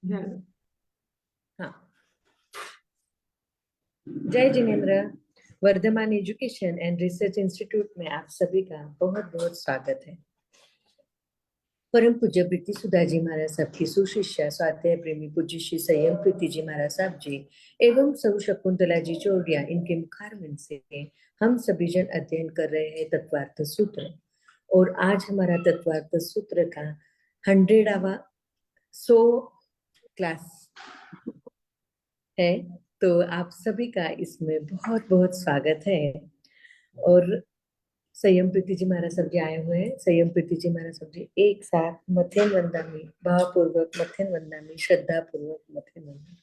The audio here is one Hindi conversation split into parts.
हाँ, जय जिनेन्द्र। Vardhaman education and research institute में आप सभी का बहुत बहुत स्वागत है। परम पूज्य प्रीति सुधा जी महाराज साहब की सुशिष्या स्वाध्याय प्रेमी पूज्य श्री संयम प्रीति जी महाराज साहब जी एवं सौ शकुंतला जी चौड़िया, इनके मुखारविंद से हम सभी जन अध्ययन कर रहे हैं तत्वार्थ सूत्र। और आज हमारा तत्वार्थ सूत्र का 100 क्लास है, तो आप सभी का इसमें बहुत बहुत स्वागत है। और संयम प्रीति जी महाराज साहब जी आए हुए हैं। संयम प्रीति जी महाराज साहब जी एक साथ मध्यम वंदना में भावपूर्वक मध्यम वंदना में श्रद्धा पूर्वक मध्यम वंदना।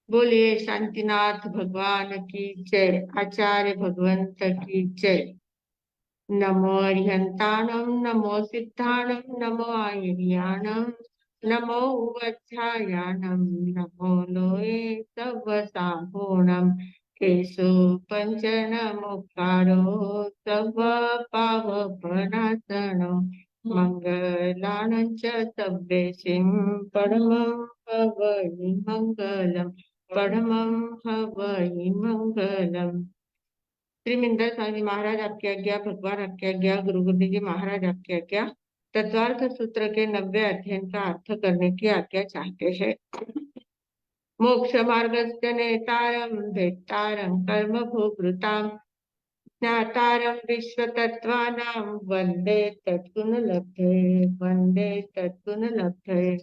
बोलिए शांतिनाथ भगवान की जय, आचार्य भगवंत की जय। नमो अरिहंताणं, नमो सिद्धाणं, नमो आयर्याणं, नमो उवच्छायाणं, नमो लोये सवसाहोणं। केशो पंचनमुखारो सव पावपनासनो, मंगलानं च सव्येशिं परमं हवै मंगलम्, परमं हवै मंगलम्। त्रिमिंदर स्वामी महाराज आपकी आज्ञा, भगवान आपकी आज्ञा, गुरु गोविंद जी महाराज आपकी आज्ञा। तत्वार्थ सूत्र के 90 अध्ययन का अर्थ करने की आज्ञा चाहते हैं। मोक्ष मार्गस्य नेतारं भेत्तारं कर्म भोगृतां, ज्ञातारं विश्वतत्त्वानां वंदे तत्गुणलब्धये, वंदे तत्गुणलब्धये।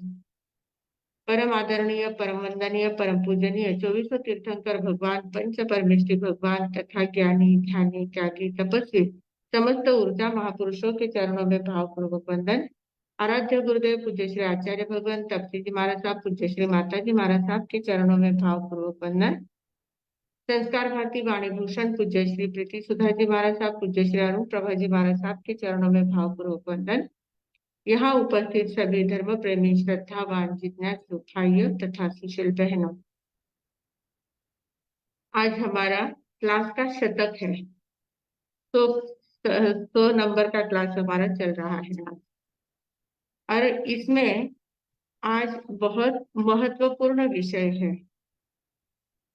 परम आदरणीय, परम वंदनीय, परम पूजनीय 24 तीर्थंकर भगवान, पंच परमेश्वरी भगवान तथा ज्ञानी ध्यानी त्यागी तपस्वी समस्त ऊर्जा महापुरुषों के चरणों में भावपूर्वक वंदन। आराध्य गुरुदेव पूज्य श्री आचार्य भगवान तपसी जी महाराज साहब, पूज्य श्री माता जी महाराज साहब के चरणों में भावपूर्वक वंदन। संस्कार भारती वाणी भूषण पूज्य श्री प्रीति सुधा जी महाराज साहब, पूज्य श्री अरुण प्रभा जी महाराज साहब के चरणों में भावपूर्वक वंदन। यहाँ उपस्थित सभी धर्म प्रेमी, श्रद्धावान, जिज्ञासु भाइयों तथा सुशील बहनों, आज हमारा क्लास का शतक है। तो 100 नंबर का क्लास हमारा चल रहा है और इसमें आज बहुत महत्वपूर्ण विषय है।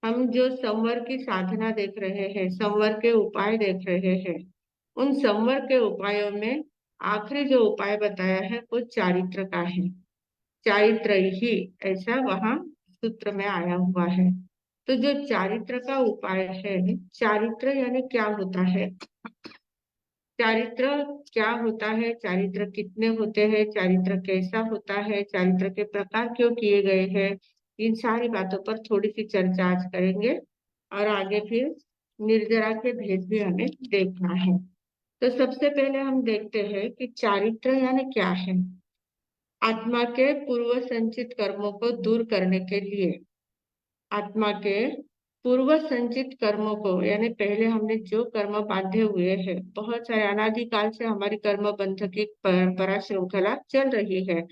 हम जो संवर की साधना देख रहे हैं, संवर के उपाय देख रहे हैं, उन संवर के उपायों में आखिरी जो उपाय बताया है वो चारित्र का है। चारित्र ही ऐसा वहां सूत्र में आया हुआ है। तो जो चारित्र का उपाय है, चारित्र यानी क्या होता है, चारित्र क्या होता है, चारित्र कितने होते हैं, चारित्र कैसा होता है, चारित्र के प्रकार क्यों किए गए हैं, इन सारी बातों पर थोड़ी सी चर्चा आज करेंगे और आगे फिर निर्जरा के भेद भी हमें देखना है। तो सबसे पहले हम देखते हैं कि चारित्र यानी क्या है। आत्मा के पूर्व संचित कर्मों को दूर करने के लिए, आत्मा के पूर्व संचित कर्मों को, यानी पहले हमने जो कर्म बांधे हुए हैं, बहुत सारे अनादिकाल से हमारी कर्म बंध की परंपरा श्रृंखला चल रही है।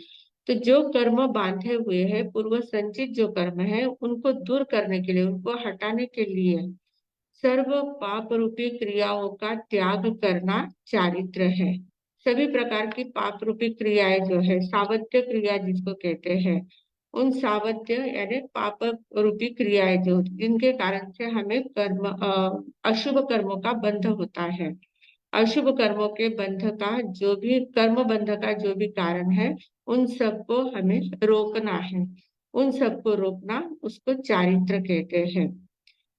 तो जो कर्म बांधे हुए हैं, पूर्व संचित जो कर्म है, उनको दूर करने के लिए, उनको हटाने के लिए सर्व पाप रूपी क्रियाओं का त्याग करना चारित्र है। सभी प्रकार की पाप रूपी क्रियाएं जो है, सावध्य क्रिया जिसको कहते हैं, उन सावध्य यानी पाप रूपी क्रियाएं जो, जिनके कारण से हमें अशुभ कर्मों का बंध होता है, अशुभ कर्मों के बंध का जो भी कर्म बंध का जो भी कारण है, उन सबको हमें रोकना है। उन सबको रोकना, उसको चारित्र कहते हैं।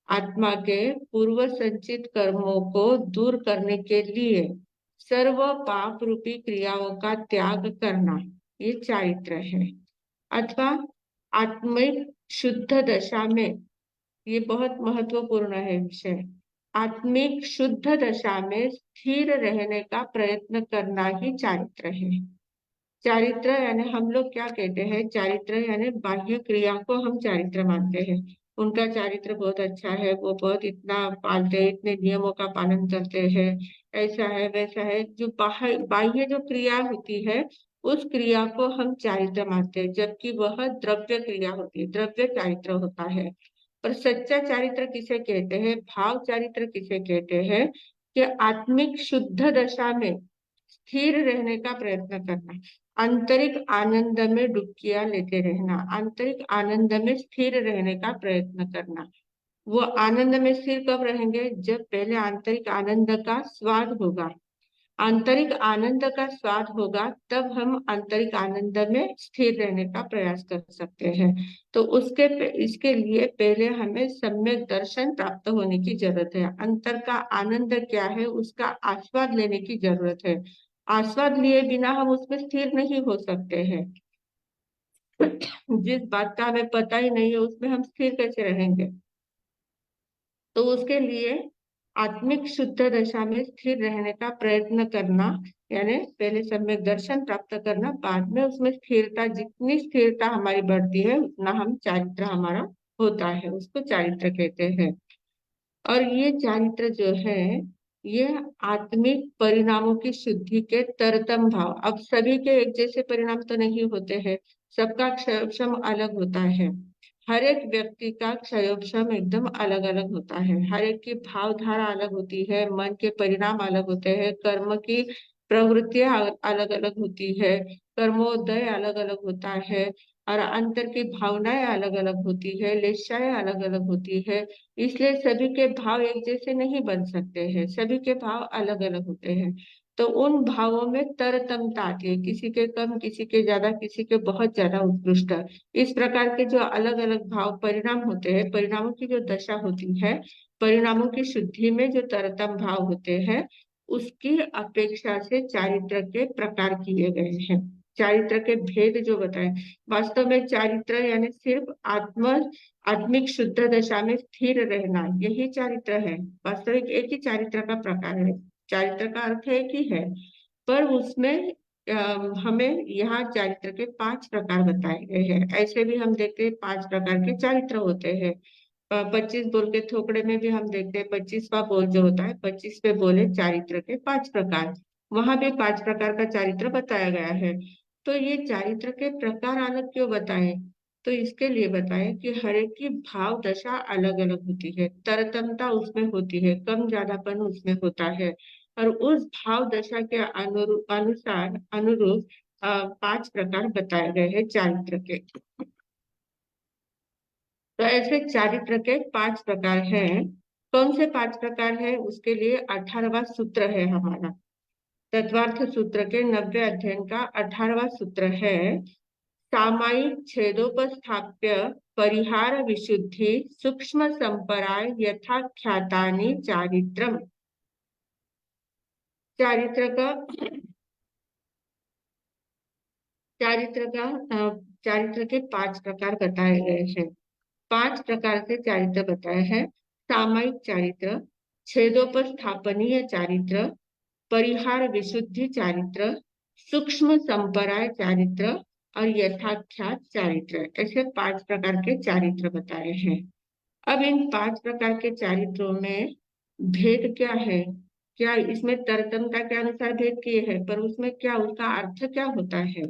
आत्मा के पूर्व संचित कर्मों को दूर करने के लिए सर्व पाप रूपी क्रियाओं का त्याग करना, ये चारित्र है। अथवा आत्मिक शुद्ध दशा में, ये बहुत महत्वपूर्ण है विषय, आत्मिक शुद्ध दशा में स्थिर रहने का प्रयत्न करना ही चारित्र है। चारित्र यानी हम लोग क्या कहते हैं, चारित्र यानी बाह्य क्रिया को हम चारित्र मानते हैं। उनका चारित्र बहुत अच्छा है, वो बहुत इतना पालते हैं, इतने नियमों का पालन करते हैं, ऐसा है वैसा है। जो बाह्य बाह्य जो क्रिया होती है, उस क्रिया को हम चारित्र मानते हैं, जबकि वह द्रव्य क्रिया होती है, द्रव्य चारित्र होता है। और सच्चा चारित्र किसे कहते हैं, भाव चारित्र किसे कहते हैं, कि आत्मिक शुद्ध दशा में स्थिर रहने का प्रयत्न करना, आंतरिक आनंद में डुबकियां लेते रहना, आंतरिक आनंद में स्थिर रहने का प्रयत्न करना। वो आनंद में स्थिर कब रहेंगे? जब पहले आंतरिक आनंद का स्वाद होगा, आंतरिक आनंद का स्वाद होगा, तब हम आंतरिक आनंद में स्थिर रहने का प्रयास कर सकते हैं। तो इसके लिए पहले हमें सम्यक दर्शन प्राप्त होने की जरूरत है। अंतर का आनंद क्या है उसका आस्वाद लेने की जरूरत है। आस्वाद लिए बिना हम उसमें स्थिर नहीं हो सकते हैं। जिस बात का हमें पता ही नहीं है उसमें हम स्थिर कैसे रहेंगे? तो उसके लिए आत्मिक शुद्ध दशा में स्थिर रहने का प्रयत्न करना, यानी पहले सम्यक दर्शन प्राप्त करना, बाद में उसमें स्थिरता, जितनी स्थिरता हमारी बढ़ती है उतना हम चारित्र हमारा होता है, उसको चारित्र कहते हैं। और ये चारित्र जो है ये आत्मिक परिणामों की शुद्धि के तरतम भाव। अब सभी के एक जैसे परिणाम तो नहीं होते हैं, सबका क्षम अलग होता है। हर एक व्यक्ति का क्षयोक्षम एकदम अलग अलग होता है, हर एक की भावधारा अलग होती है, मन के परिणाम अलग होते हैं, कर्म की प्रवृत्तियां अलग अलग होती है, कर्मोदय अलग अलग होता है, और अंतर की भावनाएं अलग अलग होती है, लेशाएं अलग अलग होती है। इसलिए सभी के भाव एक जैसे नहीं बन सकते हैं, सभी के भाव अलग अलग होते हैं। तो उन भावों में तरतमता आती है, किसी के कम, किसी के ज्यादा, किसी के बहुत ज्यादा उत्कृष्ट। इस प्रकार के जो अलग अलग भाव परिणाम होते हैं, परिणामों की जो दशा होती है, परिणामों की शुद्धि में जो तरतम भाव होते हैं, उसकी अपेक्षा से चारित्र के प्रकार किए गए हैं। चारित्र के भेद जो बताए, वास्तव में चारित्र यानी सिर्फ आत्मिक शुद्ध दशा में स्थिर रहना, यही चारित्र है। वास्तविक एक ही चारित्र का प्रकार है, चारित्र का अर्थ एक ही है, पर उसमें हमें यहाँ चारित्र के 5 प्रकार बताए गए हैं। ऐसे भी हम देखते हैं 5 प्रकार के चारित्र होते हैं। 25 बोल के थोपड़े में भी हम देखते हैं 25वां बोल जो होता है, 25वें बोले चारित्र के 5 प्रकार, वहां भी 5 प्रकार का चारित्र बताया गया है। तो ये चारित्र के प्रकार अलग क्यों बताए? तो इसके लिए बताए कि हर एक की भाव दशा अलग अलग होती है, तरतमता उसमें होती है, कम ज्यादापन उसमें होता है, और उस भाव दशा के अनुसार अनुरूप 5 प्रकार बताए गए हैं चारित्र के। तो ऐसे चारित्र के 5 प्रकार हैं। कौन से 5 प्रकार हैं? उसके लिए 18वां सूत्र है हमारा, तत्वार्थ सूत्र के 90 अध्ययन का 18वां सूत्र है, सामायिक छेदोपस्थाप्य परिहार विशुद्धि सूक्ष्म संपराय यथाख्यातानि चारित्रम। चारित्र का चारित्र का चारित्र के 5 प्रकार बताए गए हैं। 5 प्रकार से चारित्र बताए हैं। सामायिक चारित्र, छेदोपस्थापनीय चारित्र, परिहार विशुद्धि चारित्र, सूक्ष्म संपराय चारित्र और यथाख्यात चारित्र, ऐसे 5 प्रकार के चारित्र बताए हैं। अब इन 5 प्रकार के चारित्रों में भेद क्या है? क्या इसमें तरतमता के अनुसार भेद किए हैं, पर उसमें क्या उसका अर्थ क्या होता है?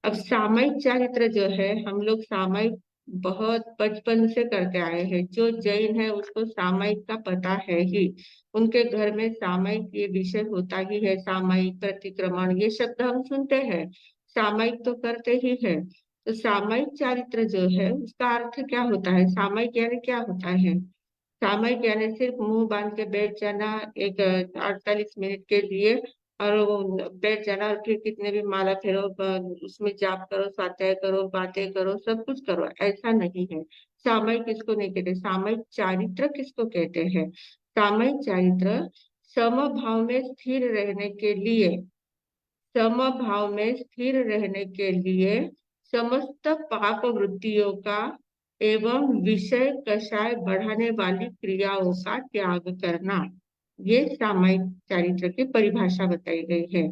अब सामयिक चारित्र जो है, हम लोग सामयिक बहुत बचपन से करते आए हैं। जो जैन है उसको सामयिक का पता है ही, उनके घर में सामयिक ये विषय होता ही है। सामयिक, प्रतिक्रमण, ये शब्द हम सुनते हैं, सामयिक तो करते ही है। तो सामयिक चारित्र जो है उसका अर्थ क्या होता है? सामयिक यानी क्या होता है? सामयिक यानी सिर्फ मुंह बांध के बैठ जाना एक 48 मिनट के लिए, और वो बैठ जाना, और फिर कितने भी माला फेरो, उसमें जाप करो, स्वाध्याय करो, बातें करो, सब कुछ करो, ऐसा नहीं है। सामयिक किसको नहीं कहते? सामयिक चारित्र किसको कहते हैं? सामयिक चारित्र समभाव में स्थिर रहने के लिए, समभाव में स्थिर रहने के लिए समस्त पाप वृत्तियों का एवं विषय कषाय बढ़ाने वाली क्रियाओं का त्याग करना, ये सामायिक चारित्र की परिभाषा बताई गई है।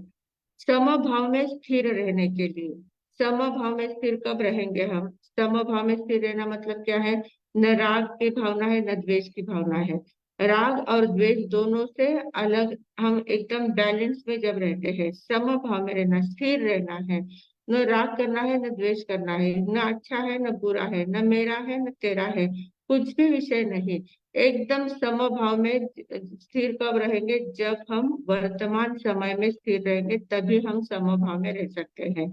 समभाव में स्थिर रहने के लिए, समभाव में स्थिर कब रहेंगे हम? समभाव में स्थिर रहना मतलब क्या है? न राग की भावना है, न द्वेष की भावना है। राग और द्वेष दोनों से अलग हम एकदम बैलेंस में जब रहते हैं, समभाव में रहना, स्थिर रहना है, न राग करना है न द्वेष करना है, न अच्छा है न बुरा है, न मेरा है न तेरा है, कुछ भी विषय नहीं। एकदम समभाव में स्थिर कब रहेंगे? जब हम वर्तमान समय में स्थिर रहेंगे, तभी हम समभाव में रह सकते हैं।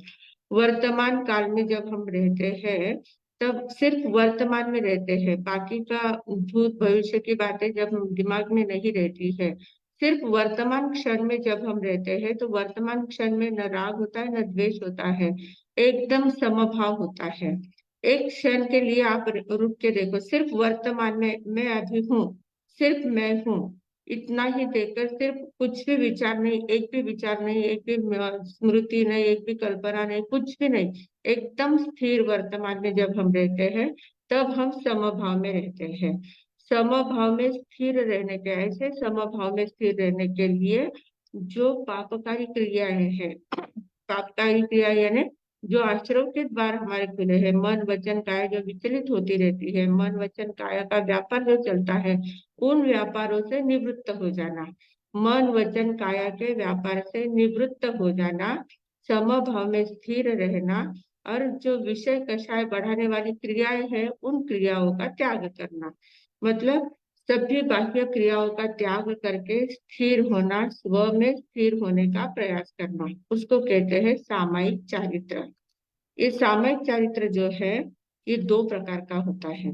वर्तमान काल में जब हम रहते हैं, तब सिर्फ वर्तमान में रहते हैं, बाकी का भूत भविष्य की बातें जब दिमाग में नहीं रहती है। सिर्फ वर्तमान क्षण में जब हम रहते हैं, तो वर्तमान क्षण में न राग होता है न द्वेष होता है, एकदम समभाव होता है। एक क्षण के लिए आप रुक के देखो, सिर्फ वर्तमान में मैं अभी हूँ, सिर्फ मैं हूँ, इतना ही देखकर, सिर्फ कुछ भी विचार नहीं, एक भी विचार नहीं, एक भी स्मृति नहीं, एक भी कल्पना नहीं, कुछ भी नहीं, एकदम स्थिर वर्तमान में जब हम रहते हैं, तब हम समभाव में रहते हैं। समभाव में स्थिर रहने के, ऐसे समभाव में स्थिर रहने के लिए जो पापकारी क्रियाएं हैं, पापकारी क्रिया यानी जो आश्रव के द्वार हमारे खुले हैं, मन वचन काया जो विचलित होती रहती है, मन वचन काया का व्यापार जो चलता है, उन व्यापारों से निवृत्त हो जाना, मन वचन काया के व्यापार से निवृत्त हो जाना, समभाव में स्थिर रहना, और जो विषय कषाय बढ़ाने वाली क्रियाएं हैं, उन क्रियाओं का त्याग करना। मतलब सभी बाह्य क्रियाओं का त्याग करके स्थिर होना, स्व में स्थिर होने का प्रयास करना, उसको कहते हैं सामायिक चारित्र। ये सामायिक चारित्र जो है, ये दो प्रकार का होता है।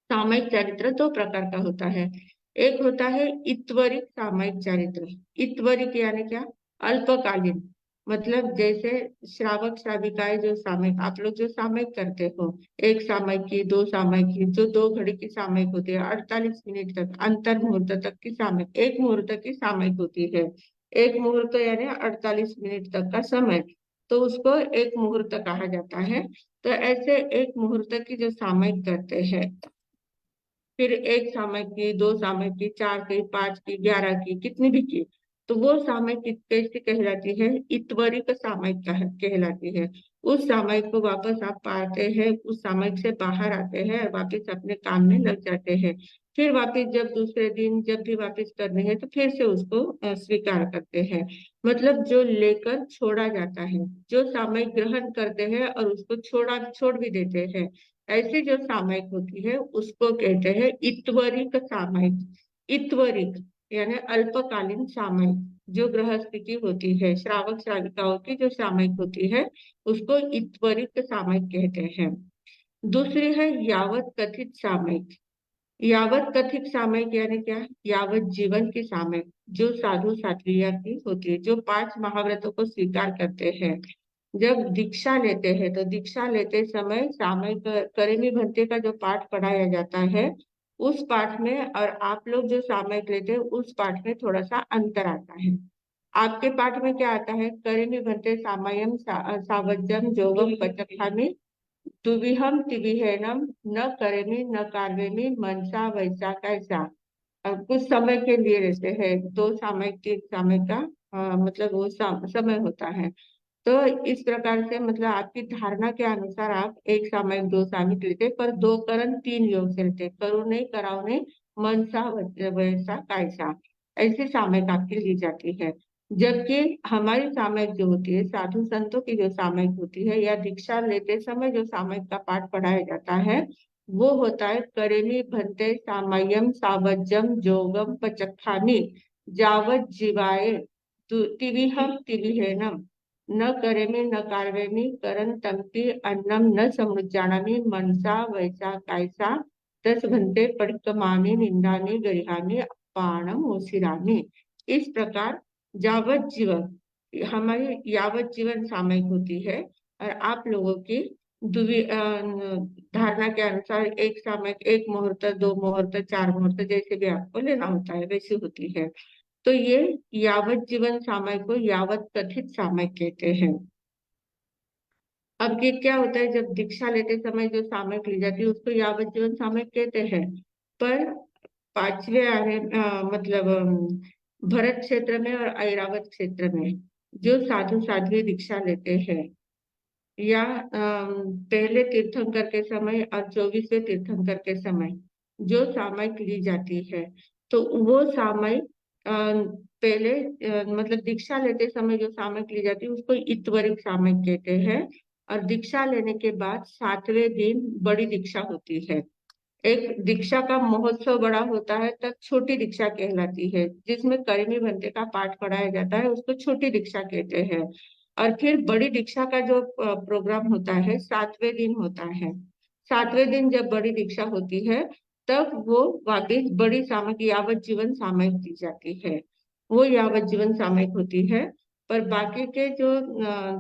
सामायिक चारित्र दो प्रकार का होता है। एक होता है इत्वरिक सामायिक चारित्र। इत्वरिक यानी क्या? अल्पकालीन। मतलब जैसे श्रावक श्राविकाएं जो सामयिक, आप लोग जो सामयिक करते हो, एक सामयिक की, दो सामयिक की, जो 2 घड़ी की सामयिक होती है, 48 मिनट तक, अंतर मुहूर्त तक की सामयिक, एक मुहूर्त की सामयिक होती है। एक मुहूर्त यानी 48 मिनट तक का समय, तो उसको एक मुहूर्त कहा जाता है। तो ऐसे एक मुहूर्त की जो सामयिक करते हैं, फिर एक सामयिक की, दो सामयिक की, 4 की, 5 की, 11 की, कितनी भी की, तो वो सामयिक कैसी कहलाती है? इत्वरिक सामयिक कहलाती है। उस सामयिक को वापस आप पाते हैं, उस सामयिक से बाहर आते हैं और वापस अपने काम में लग जाते हैं। फिर वापस जब दूसरे दिन जब भी वापस करनी है, तो फिर से उसको स्वीकार करते हैं। मतलब जो लेकर छोड़ा जाता है, जो सामयिक ग्रहण करते हैं और उसको छोड़ भी देते हैं, ऐसी जो सामयिक होती है, उसको कहते हैं इत्वरिक सामयिक। इत्वरिक यानी अल्पकालीन सामयिक। जो गृहस्थ की होती है, श्रावक श्राविकाओं की जो सामयिक होती है, उसको इत्वरिक सामयिक कहते हैं। दूसरी है यावत कथित सामयिक। यावत कथित सामयिक यानी क्या? यावत जीवन की सामयिक, जो साधु साध्विया की होती है, जो 5 महाव्रतों को स्वीकार करते हैं। जब दीक्षा लेते हैं, तो दीक्षा लेते समय सामयिक करेमी भंते का जो पाठ पढ़ाया जाता है, उस पाठ में और आप लोग जो सामयिक लेते हैं, उस पाठ में थोड़ा सा अंतर आता है। आपके पाठ में क्या आता है? करेमी भंते सामयम सावज्जम जोगम पचखामी तुविहम तिविहेनम न करेमी न कार्वेमी मनसा वैसा कैसा। कुछ समय के लिए रहते हैं, 2 सामयिक 3 सामयिक का मतलब वो समय होता है। तो इस प्रकार से मतलब आपकी धारणा के अनुसार आप एक सामयिक 2 सामयिक लेते, पर 2 करण 3 योग से लेते, करो नहीं कराओ नहीं, मनसा वैसा कैसा, ऐसी सामयिक आपकी ली जाती है। जबकि हमारी सामयिक जो होती है, साधु संतों की जो सामयिक होती है, या दीक्षा लेते समय जो सामयिक का पाठ पढ़ाया जाता है, वो होता है करेणी भंते सामयम सावज्जम जोगम पचखानी जावत जीवाय तिविहम तिविहेनम न करेमी न कार्वेमी करन तंपि अन्नम न समुज्जानामि मनसा वैसा कैसा 10 घंटे परिक्रमामि निंदानि गरिहानि अपाणम ओसिरामि। इस प्रकार यावत जीवन, हमारी यावत जीवन सामयिक होती है, और आप लोगों की धारणा के अनुसार एक सामयिक 1 मुहूर्त 2 मुहूर्त 4 मुहूर्त जैसे भी आपको लेना होता है, वैसी होती है। तो ये यावत जीवन सामयिक को यावत कथित सामयिक कहते हैं। अब ये क्या होता है? जब दीक्षा लेते समय जो सामयिक ली जाती है, उसको यावत जीवन सामयिक कहते हैं। पर 5वें मतलब भरत क्षेत्र में और ऐरावत क्षेत्र में जो साधु साध्वी दीक्षा लेते हैं, या पहले तीर्थंकर के समय और 24वें तीर्थंकर के समय जो सामयिक ली जाती है, तो वो सामयिक पहले मतलब दीक्षा लेते समय जो सामयिक ली जाती है उसको इत्वरिक सामयिक कहते हैं। और दीक्षा लेने के बाद 7वें दिन बड़ी दीक्षा होती है। एक दीक्षा का महोत्सव बड़ा होता है तब छोटी दीक्षा कहलाती है, जिसमें करमी बनते का पाठ पढ़ाया जाता है, उसको छोटी दीक्षा कहते हैं। और फिर बड़ी दीक्षा का जो प्रोग्राम होता है 7वें दिन होता है। 7वें दिन जब बड़ी दीक्षा होती है तब वो वापिस बड़ी सामयिक यावत जीवन सामयिक दी जाती है, वो यावत जीवन सामयिक होती है। पर बाकी के जो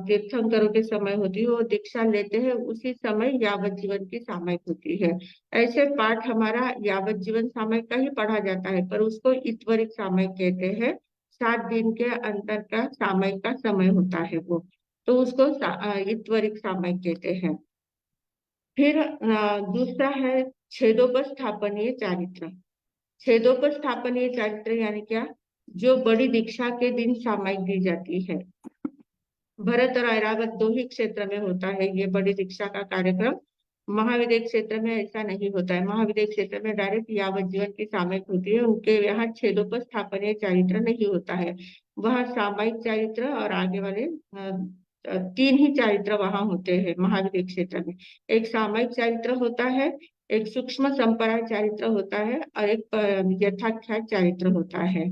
तीर्थंकरों के समय होती है वो दीक्षा लेते हैं उसी समय यावत जीवन की सामयिक होती है। ऐसे पाठ हमारा यावत जीवन सामयिक का ही पढ़ा जाता है, पर उसको इत्वरिक सामयिक कहते हैं। 7 दिन के अंतर का सामयिक का समय होता है वो, तो उसको इत्वरिक सामयिक कहते हैं। फिर दूसरा है छेदोपस्थापनीय चारित्र। छेदोपस्थापनीय चारित्र यानी क्या, जो बड़ी दीक्षा के दिन सामयिक दी जाती है। भरत और ऐरावत दो ही क्षेत्र में होता है ये बड़ी दीक्षा का कार्यक्रम। महाविद्य क्षेत्र में ऐसा नहीं होता है। महाविद्य क्षेत्र में डायरेक्ट यावत जीवन की सामयिक होती है, उनके यहाँ छेदोपस्थापनीय चारित्र नहीं होता है। वह सामयिक चारित्र और आगे वाले 3 ही चारित्र वहां होते हैं महाविद्य क्षेत्र में। एक सामयिक चारित्र होता है, एक सूक्ष्म संपराय चारित्र होता है और एक यथाख्यात चारित्र होता है।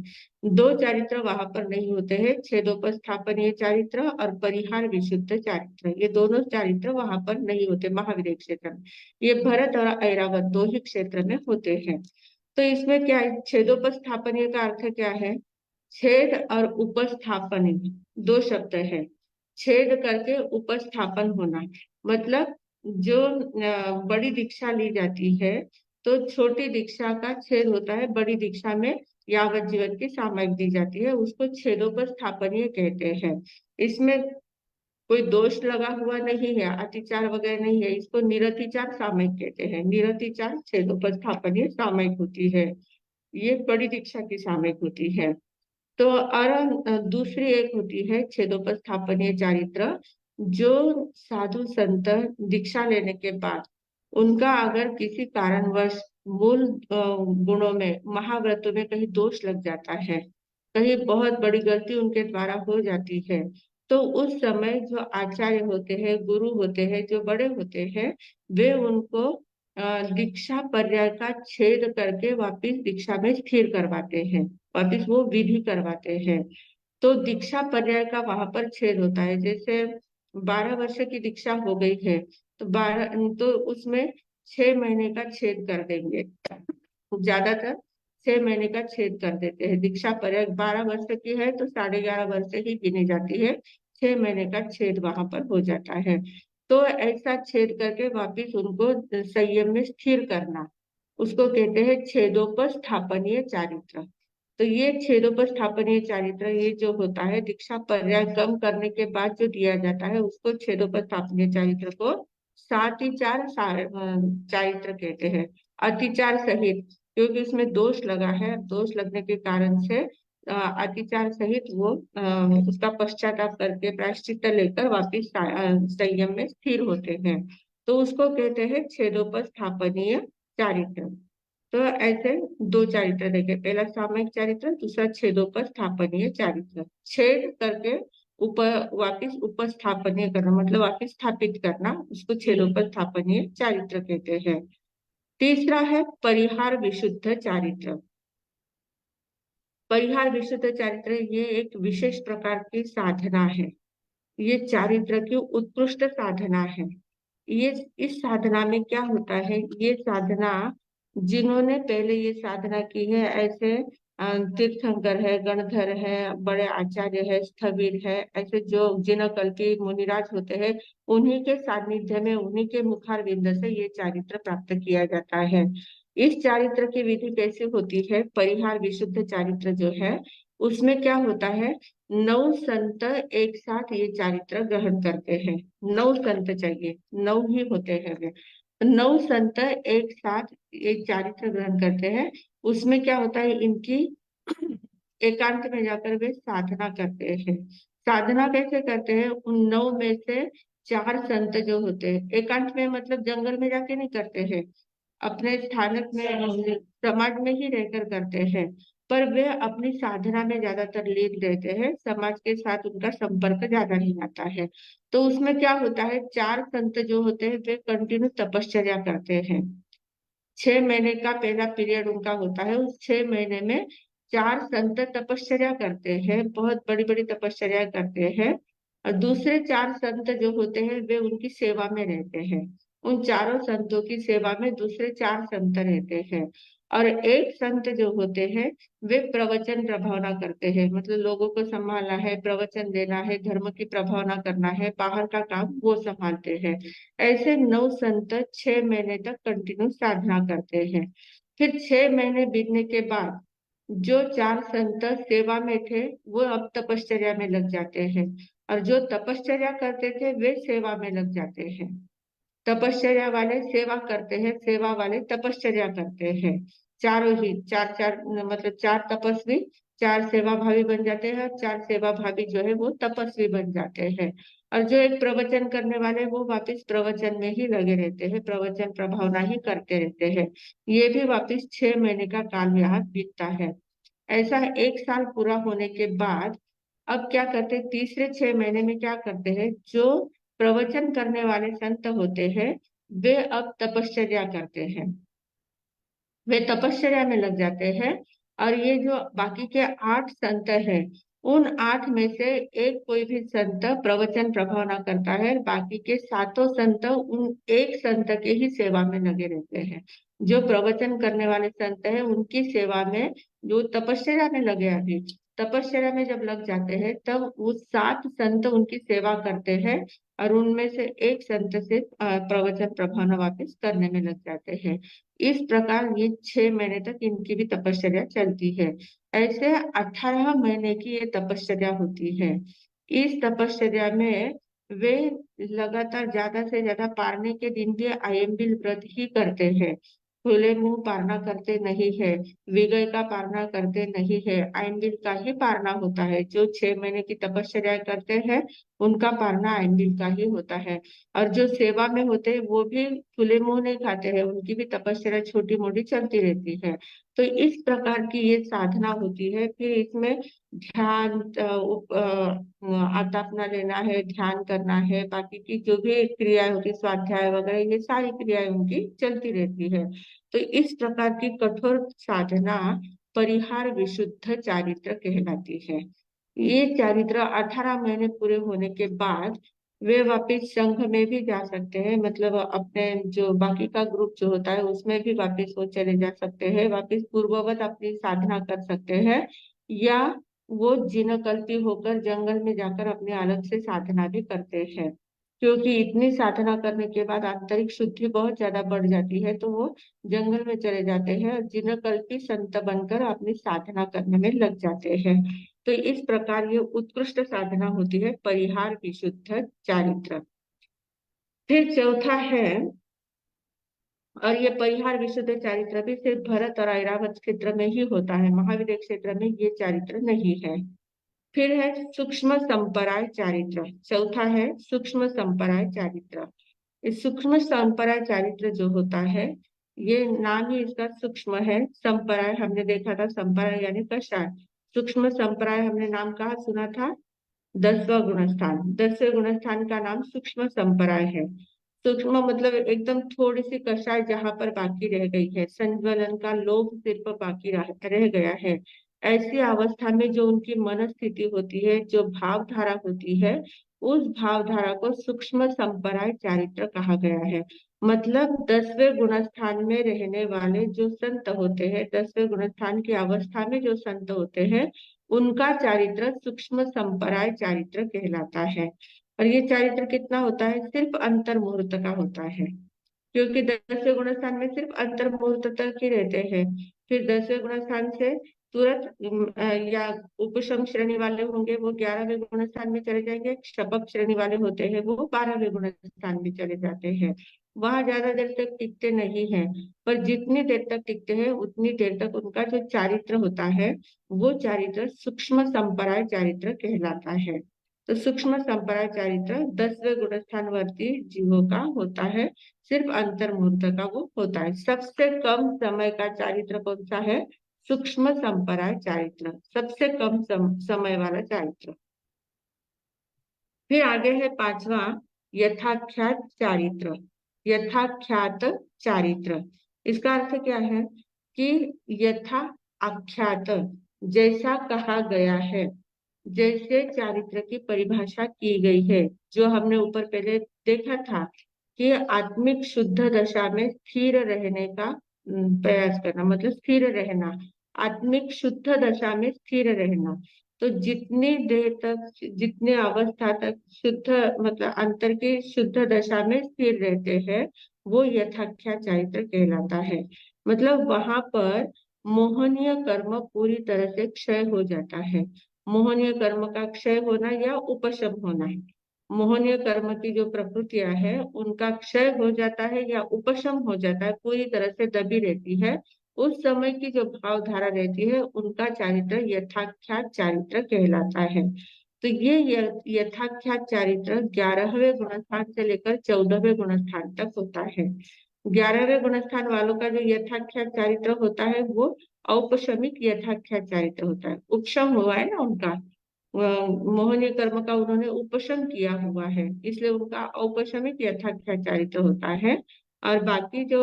2 चारित्र वहां पर नहीं होते हैं, छेदोपस्थापनीय चारित्र और परिहार विशुद्ध चारित्र, ये दोनों चारित्र वहां पर नहीं होते महाविद्य क्षेत्र में। ये भरत और ऐरावत 2 ही क्षेत्र में होते हैं। तो इसमें क्या है, छेदोपस्थापनीय का अर्थ क्या है, छेद और उपस्थापनीय 2 शब्द है। छेद करके उपस्थापन होना, मतलब जो बड़ी दीक्षा ली जाती है तो छोटी दीक्षा का छेद होता है, बड़ी दीक्षा में यावत जीवन की सामयिक दी जाती है, उसको छेदोपस्थापनीय कहते हैं। इसमें कोई दोष लगा हुआ नहीं है, अतिचार वगैरह नहीं है, इसको निरतिचार सामयिक कहते हैं। निरतिचार छेदोपस्थापनीय सामयिक होती है, ये बड़ी दीक्षा की सामयिक होती है। तो और दूसरी एक होती है छेदोपस्थापनीय चारित्र, जो साधु संत दीक्षा लेने के बाद उनका अगर किसी कारणवश मूल गुणों में महाव्रतों में कहीं दोष लग जाता है, कहीं बहुत बड़ी गलती उनके द्वारा हो जाती है, तो उस समय जो आचार्य होते हैं, गुरु होते हैं, जो बड़े होते हैं, वे उनको दीक्षा पर्याय का छेद करके वापिस दीक्षा में स्थिर करवाते हैं, वापिस वो विधि करवाते हैं। तो दीक्षा पर्याय का वहां पर छेद होता है। जैसे 12 वर्ष की दीक्षा हो गई है तो 12, तो उसमें 6 महीने का छेद कर देंगे, ज्यादातर 6 महीने का छेद कर देते हैं। दीक्षा पर्याय 12 वर्ष की है तो 11.5 वर्ष ही गिनी जाती है, 6 महीने का छेद वहां पर हो जाता है। तो ऐसा छेद करके वापिस उनको संयम में स्थिर करना, उसको कहते हैं छेदोपस्थापनीय चारित्र। तो ये छेदोपस्थापनीय चारित्र, ये जो होता है दीक्षा पर्याय कम करने के बाद जो दिया जाता है उसको छेदोपस्थापनीय चारित्र को सातिचार चारित्र कहते हैं। अतिचार सहित, क्योंकि उसमें दोष लगा है, दोष लगने के कारण से अतिचार सहित वो उसका पश्चाताप करके प्रायश्चित लेकर वापिस संयम में स्थिर होते हैं, तो उसको कहते हैं छेदोपस्थापनीय चारित्र। तो ऐसे 2 चारित्र देखे, पहला सामयिक चारित्र, दूसरा छेदोपस्थापनीय चारित्र। छेद करके वापिस उपस्थापनीय करना, मतलब वापिस स्थापित करना, उसको छेदोपस्थापनीय चारित्र कहते हैं। तीसरा है परिहार विशुद्ध चारित्र। परिहार विशुद्ध चारित्र ये एक विशेष प्रकार की साधना है, ये चारित्र की उत्कृष्ट साधना है। ये इस साधना में क्या होता है, ये साधना जिन्होंने पहले ये साधना की है, ऐसे तीर्थंकर है, गणधर है, बड़े आचार्य है, स्थविर है, ऐसे जो जिनकल्पी मुनिराज होते हैं, उन्हीं के सानिध्य में, उन्हीं के मुखारविंद से ये चारित्र प्राप्त किया जाता है। इस चारित्र की विधि कैसे होती है, परिहार विशुद्ध चारित्र जो है उसमें क्या होता है, 9 संत एक साथ ये चारित्र ग्रहण करते हैं। 9 संत चाहिए, 9 ही होते हैं वे। 9 संत एक साथ ये चारित्र ग्रहण करते हैं। उसमें क्या होता है, इनकी एकांत में जाकर वे साधना करते हैं। साधना कैसे करते हैं, उन 9 में से 4 संत जो होते हैं, एकांत में मतलब जंगल में जाके नहीं करते हैं, अपने स्थानक में समाज में ही रहकर करते हैं। पर वे अपनी साधना में ज्यादातर लीन रहते हैं, समाज के साथ उनका संपर्क ज्यादा नहीं आता है। तो उसमें क्या होता है, 4 संत जो होते हैं वे कंटिन्यू तपश्चर्या करते हैं। 6 महीने का पहला पीरियड उनका होता है, उस 6 महीने में 4 संत तपश्चर्या करते हैं, बहुत बड़ी बड़ी तपश्चर्या करते हैं। और दूसरे 4 संत जो होते हैं वे उनकी सेवा में रहते हैं। उन चारों संतों की सेवा में दूसरे 4 संत रहते हैं। और एक संत जो होते हैं वे प्रवचन प्रभावना करते हैं, मतलब लोगों को संभालना है, प्रवचन देना है, धर्म की प्रभावना करना है, बाहर का काम वो संभालते हैं। ऐसे 9 संत 6 महीने तक कंटिन्यू साधना करते हैं। फिर 6 महीने बीतने के बाद जो 4 संत सेवा में थे वो अब तपश्चर्या में लग जाते हैं, और जो तपश्चर्या करते थे वे सेवा में लग जाते हैं। तपश्चर्या वाले सेवा करते हैं, सेवा वाले तपश्चर्या करते हैं। चारों ही चार चार, मतलब 4 तपस्वी 4 सेवा भावी बन जाते हैं, और 4 सेवा भावी जो है वो तपस्वी बन जाते हैं। और जो एक प्रवचन करने वाले वो वापस प्रवचन में ही लगे रहते हैं, प्रवचन प्रभावना ही करते रहते हैं। ये भी वापस 6 महीने का काल यहाँ बीतता है। ऐसा 1 साल पूरा होने के बाद अब क्या करते हैं, तीसरे 6 महीने में क्या करते हैं, जो प्रवचन करने वाले संत होते हैं वे अब तपश्चर्या करते हैं, वे तपश्चर्या में लग जाते हैं। और ये जो बाकी के 8 संत हैं, उन 8 में से एक कोई भी संत प्रवचन प्रभावना करता है, बाकी के 7 संत उन एक संत के ही सेवा में लगे रहते हैं। जो प्रवचन करने वाले संत हैं उनकी सेवा में, जो तपश्चर्या में लगे अभी, तपश्चर्या में जब लग जाते हैं तब वो 7 संत उनकी सेवा करते हैं, और उनमें से एक संत से प्रवचन प्रभावना वापस करने में लग जाते हैं। इस प्रकार ये 6 महीने तक इनकी भी तपश्चर्या चलती है। ऐसे 18 महीने की ये तपश्चर्या होती है। इस तपश्चर्या में वे लगातार ज्यादा से ज्यादा पारने के दिन भी आयम्बिल व्रत ही करते हैं, खुले मुंह पारना करते नहीं है, विगय का पारना करते नहीं है, आयम्बिल का ही पारना होता है। जो 6 महीने की तपश्चर्या करते हैं उनका पारना आयम्बिल का ही होता है। और जो सेवा में होते हैं वो भी खुले मुंह नहीं खाते हैं, उनकी भी तपस्या छोटी मोटी चलती रहती है। तो इस प्रकार की ये साधना होती है। फिर इसमें ध्यान, आतापना लेना है, ध्यान करना है, बाकी की जो भी क्रियाएं होती है, स्वाध्याय वगैरह, ये सारी क्रियाएं उनकी चलती रहती है। तो इस प्रकार की कठोर साधना परिहार विशुद्ध चारित्र कहलाती है। ये चारित्र 18 महीने पूरे होने के बाद वे वापिस संघ में भी जा सकते हैं, मतलब अपने जो बाकी का ग्रुप जो होता है उसमें भी वापिस वो चले जा सकते हैं, वापिस पूर्ववत अपनी साधना कर सकते हैं, या वो जिनकल्पी होकर जंगल में जाकर अपने अलग से साधना भी करते हैं। क्योंकि इतनी साधना करने के बाद आंतरिक शुद्धि बहुत ज्यादा बढ़ जाती है, तो वो जंगल में चले जाते हैं और जिनकल्पी संत बनकर अपनी साधना करने में लग जाते हैं। तो इस प्रकार ये उत्कृष्ट साधना होती है परिहार विशुद्ध चारित्र। फिर चौथा है, और ये परिहार विशुद्ध चारित्र भी सिर्फ भरत और ऐरावत क्षेत्र में ही होता है, महावीर क्षेत्र में ये चारित्र नहीं है। फिर है सूक्ष्म संपराय चारित्र, चौथा है सूक्ष्म संपराय चारित्र। इस सूक्ष्म संपराय चारित्र जो होता है, ये नाम ही इसका सूक्ष्म है। संपराय हमने देखा था, संपराय यानी कषाय। सूक्ष्म संपराय हमने नाम कहा सुना था, 10वां गुणस्थान, 10वें गुणस्थान का नाम सूक्ष्म संपराय है। सूक्ष्म मतलब एकदम थोड़ी सी कषाय जहां पर बाकी रह गई है, संज्वलन का लोभ सिर्फ बाकी रह गया है, ऐसी अवस्था में जो उनकी मन स्थिति होती है, जो भावधारा होती है, उस भावधारा को सूक्ष्म संपराय चारित्र कहा गया है। मतलब 10वें गुणस्थान में रहने वाले जो संत होते हैं, 10वें गुणस्थान की अवस्था में जो संत होते हैं, उनका चारित्र सूक्ष्म संपराय चारित्र कहलाता है। और ये चारित्र कितना होता है, सिर्फ अंतर मुहूर्त का होता है, क्योंकि 10वें गुणस्थान में सिर्फ अंतर मुहूर्त तक ही रहते हैं। फिर 10वें गुणस्थान से तुरंत या उपशम श्रेणी वाले होंगे वो 11वें गुणस्थान में चले जाएंगे, शपथ श्रेणी वाले होते हैं वो 12वें गुणस्थान में चले जाते हैं। वहां ज्यादा देर तक टिकते नहीं हैं, पर जितनी देर तक टिकते हैं उतनी देर तक उनका जो चारित्र होता है वो चारित्र सूक्ष्म संपराय चारित्र कहलाता है। तो सूक्ष्म संपराय चारित्र 10वें गुणस्थान वर्ती जीवों का होता है, सिर्फ अंतर मुहूर्त का वो होता है। सबसे कम समय का चारित्र कौन सा है, सूक्ष्म संपराय चारित्र, सबसे कम समय वाला चारित्र। फिर आगे है पांचवा यथाख्यात चारित्र। यथाख्यात चारित्र, इसका अर्थ क्या है कि यथा आख्यात, जैसा कहा गया है, जैसे चारित्र की परिभाषा की गई है, जो हमने ऊपर पहले देखा था कि आत्मिक शुद्ध दशा में स्थिर रहने का प्रयास करना, मतलब स्थिर रहना, आत्मिक शुद्ध दशा में स्थिर रहना। तो जितनी देर तक, जितने अवस्था तक शुद्ध, मतलब अंतर की शुद्ध दशा में स्थिर रहते हैं, वो यथाख्या चारित्र कहलाता है। मतलब वहां पर मोहनीय कर्म पूरी तरह से क्षय हो जाता है। मोहनीय कर्म का क्षय होना या उपशम होना है। मोहनीय कर्म की जो प्रकृतियां है उनका क्षय हो जाता है या उपशम हो जाता है, पूरी तरह से दबी रहती है। उस समय की जो भावधारा रहती है उनका चारित्र यथाख्यात चारित्र कहलाता है। तो ये यथाख्यात चारित्र 11वें गुणस्थान से लेकर 14वें गुणस्थान तक होता है। 11वें गुणस्थान वालों का जो यथाख्यात चारित्र होता है वो औपशमिक यथाख्यात चारित्र होता है। उपशम हुआ है ना उनका, मोहनीय कर्म का उन्होंने उपशम किया हुआ है, इसलिए उनका औपशमिक यथाख्यात चारित्र होता है। और बाकी जो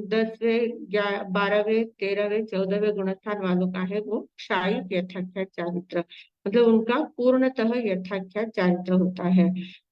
10वें, 12वें, 13वें, 14वें गुणस्थान वालों का है वो क्षायिक यथाख्यात चारित्र, मतलब उनका पूर्णतः यथाख्यात चारित्र होता है।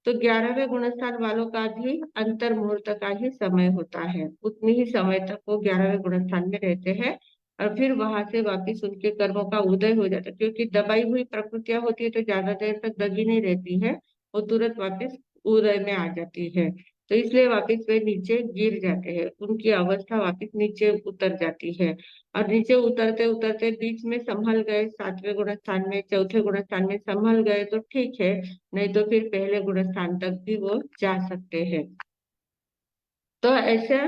तो 11वें गुणस्थान वालों का भी अंतर मुहूर्त का ही समय होता है, उतनी ही समय तक वो 11वें गुणस्थान में रहते हैं और फिर वहां से वापिस उनके कर्मों का उदय हो जाता है। क्योंकि दबाई हुई प्रकृतियां होती है तो ज्यादा देर तक दबी नहीं रहती है, वो तुरंत वापिस उदय में आ जाती है। तो इसलिए वापिस वे नीचे गिर जाते हैं, उनकी अवस्था वापिस नीचे उतर जाती है। और नीचे उतरते उतरते बीच में संभल गए, 7वें गुणस्थान में, चौथे गुणस्थान में संभल गए तो ठीक है, नहीं तो फिर पहले गुणस्थान तक भी वो जा सकते हैं। तो ऐसा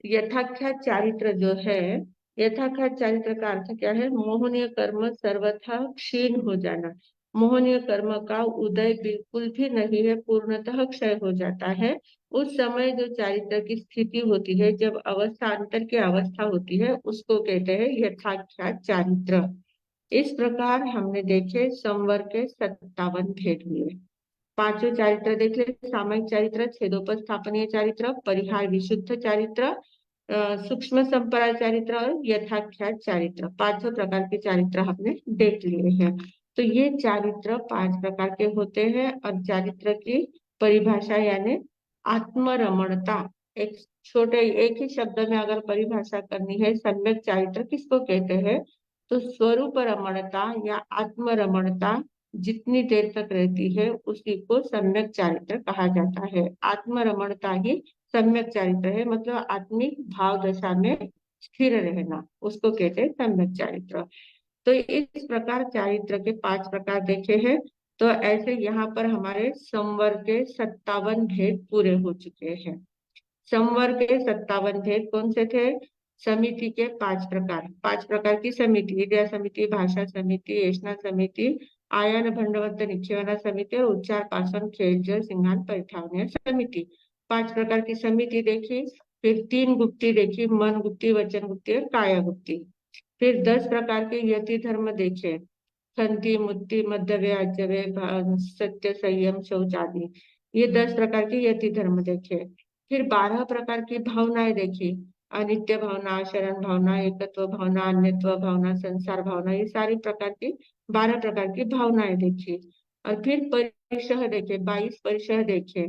यथाख्यात चारित्र जो है, यथाख्यात चारित्र का अर्थ क्या है? मोहनीय कर्म सर्वथा क्षीण हो जाना। मोहनीय कर्म का उदय बिल्कुल भी नहीं है, पूर्णतः क्षय हो जाता है। उस समय जो चारित्र की स्थिति होती है, जब अवस्था अंतर की अवस्था होती है, उसको कहते हैं यथाख्यात चारित्र। इस प्रकार हमने देखे संवर के 57 भेद हुए। पांचों चारित्र देख ले, सामयिक चारित्र, छेदोपस्थापनीय चारित्र, परिहार विशुद्ध चारित्र, सूक्ष्म संपराय चारित्र और यथाख्यात चारित्र, पांचों प्रकार के चारित्र हमने देख लिए हैं। तो ये चारित्र 5 प्रकार के होते हैं और चारित्र की परिभाषा यानी आत्मरमणता, एक छोटे एक ही शब्द में अगर परिभाषा करनी है सम्यक चारित्र किसको कहते हैं, तो स्वरूप रमणता या आत्मरमणता जितनी देर तक रहती है उसी को सम्यक चारित्र कहा जाता है। आत्मरमणता ही सम्यक चारित्र है, मतलब आत्मिक भाव दशा में स्थिर रहना, उसको कहते हैं सम्यक चारित्र। तो इस प्रकार चारित्र के 5 प्रकार देखे हैं। तो ऐसे यहाँ पर हमारे संवर के 57 भेद पूरे हो चुके हैं। संवर के 57 भेद कौन से थे? समिति के 5 प्रकार, 5 प्रकार की समिति, विद्या समिति, भाषा समिति, ऐष्णा समिति, आयन भंडवत निक्षेपणा समिति और उच्चार पासन खेल जल सिंहान परिठावनीय समिति, 5 प्रकार की समिति देखी। फिर 3 गुप्ती देखी, मन गुप्ती, वचन गुप्ती और काया गुप्ती। फिर 10 प्रकार के यति धर्म देखे, खंती, मुक्ति, मध्यव्यय, अजव्यय, सत्य, संयम, शौच आदि, ये 10 प्रकार के यति धर्म देखे। फिर 12 प्रकार की भावनाएं देखी, अनित्य भावना, शरण भावना, एकत्व भावना, अन्यत्व भावना, संसार भावना, ये सारी प्रकार की 12 प्रकार की भावनाएं देखी। और फिर परिशह देखे, 22 परिशह देखे,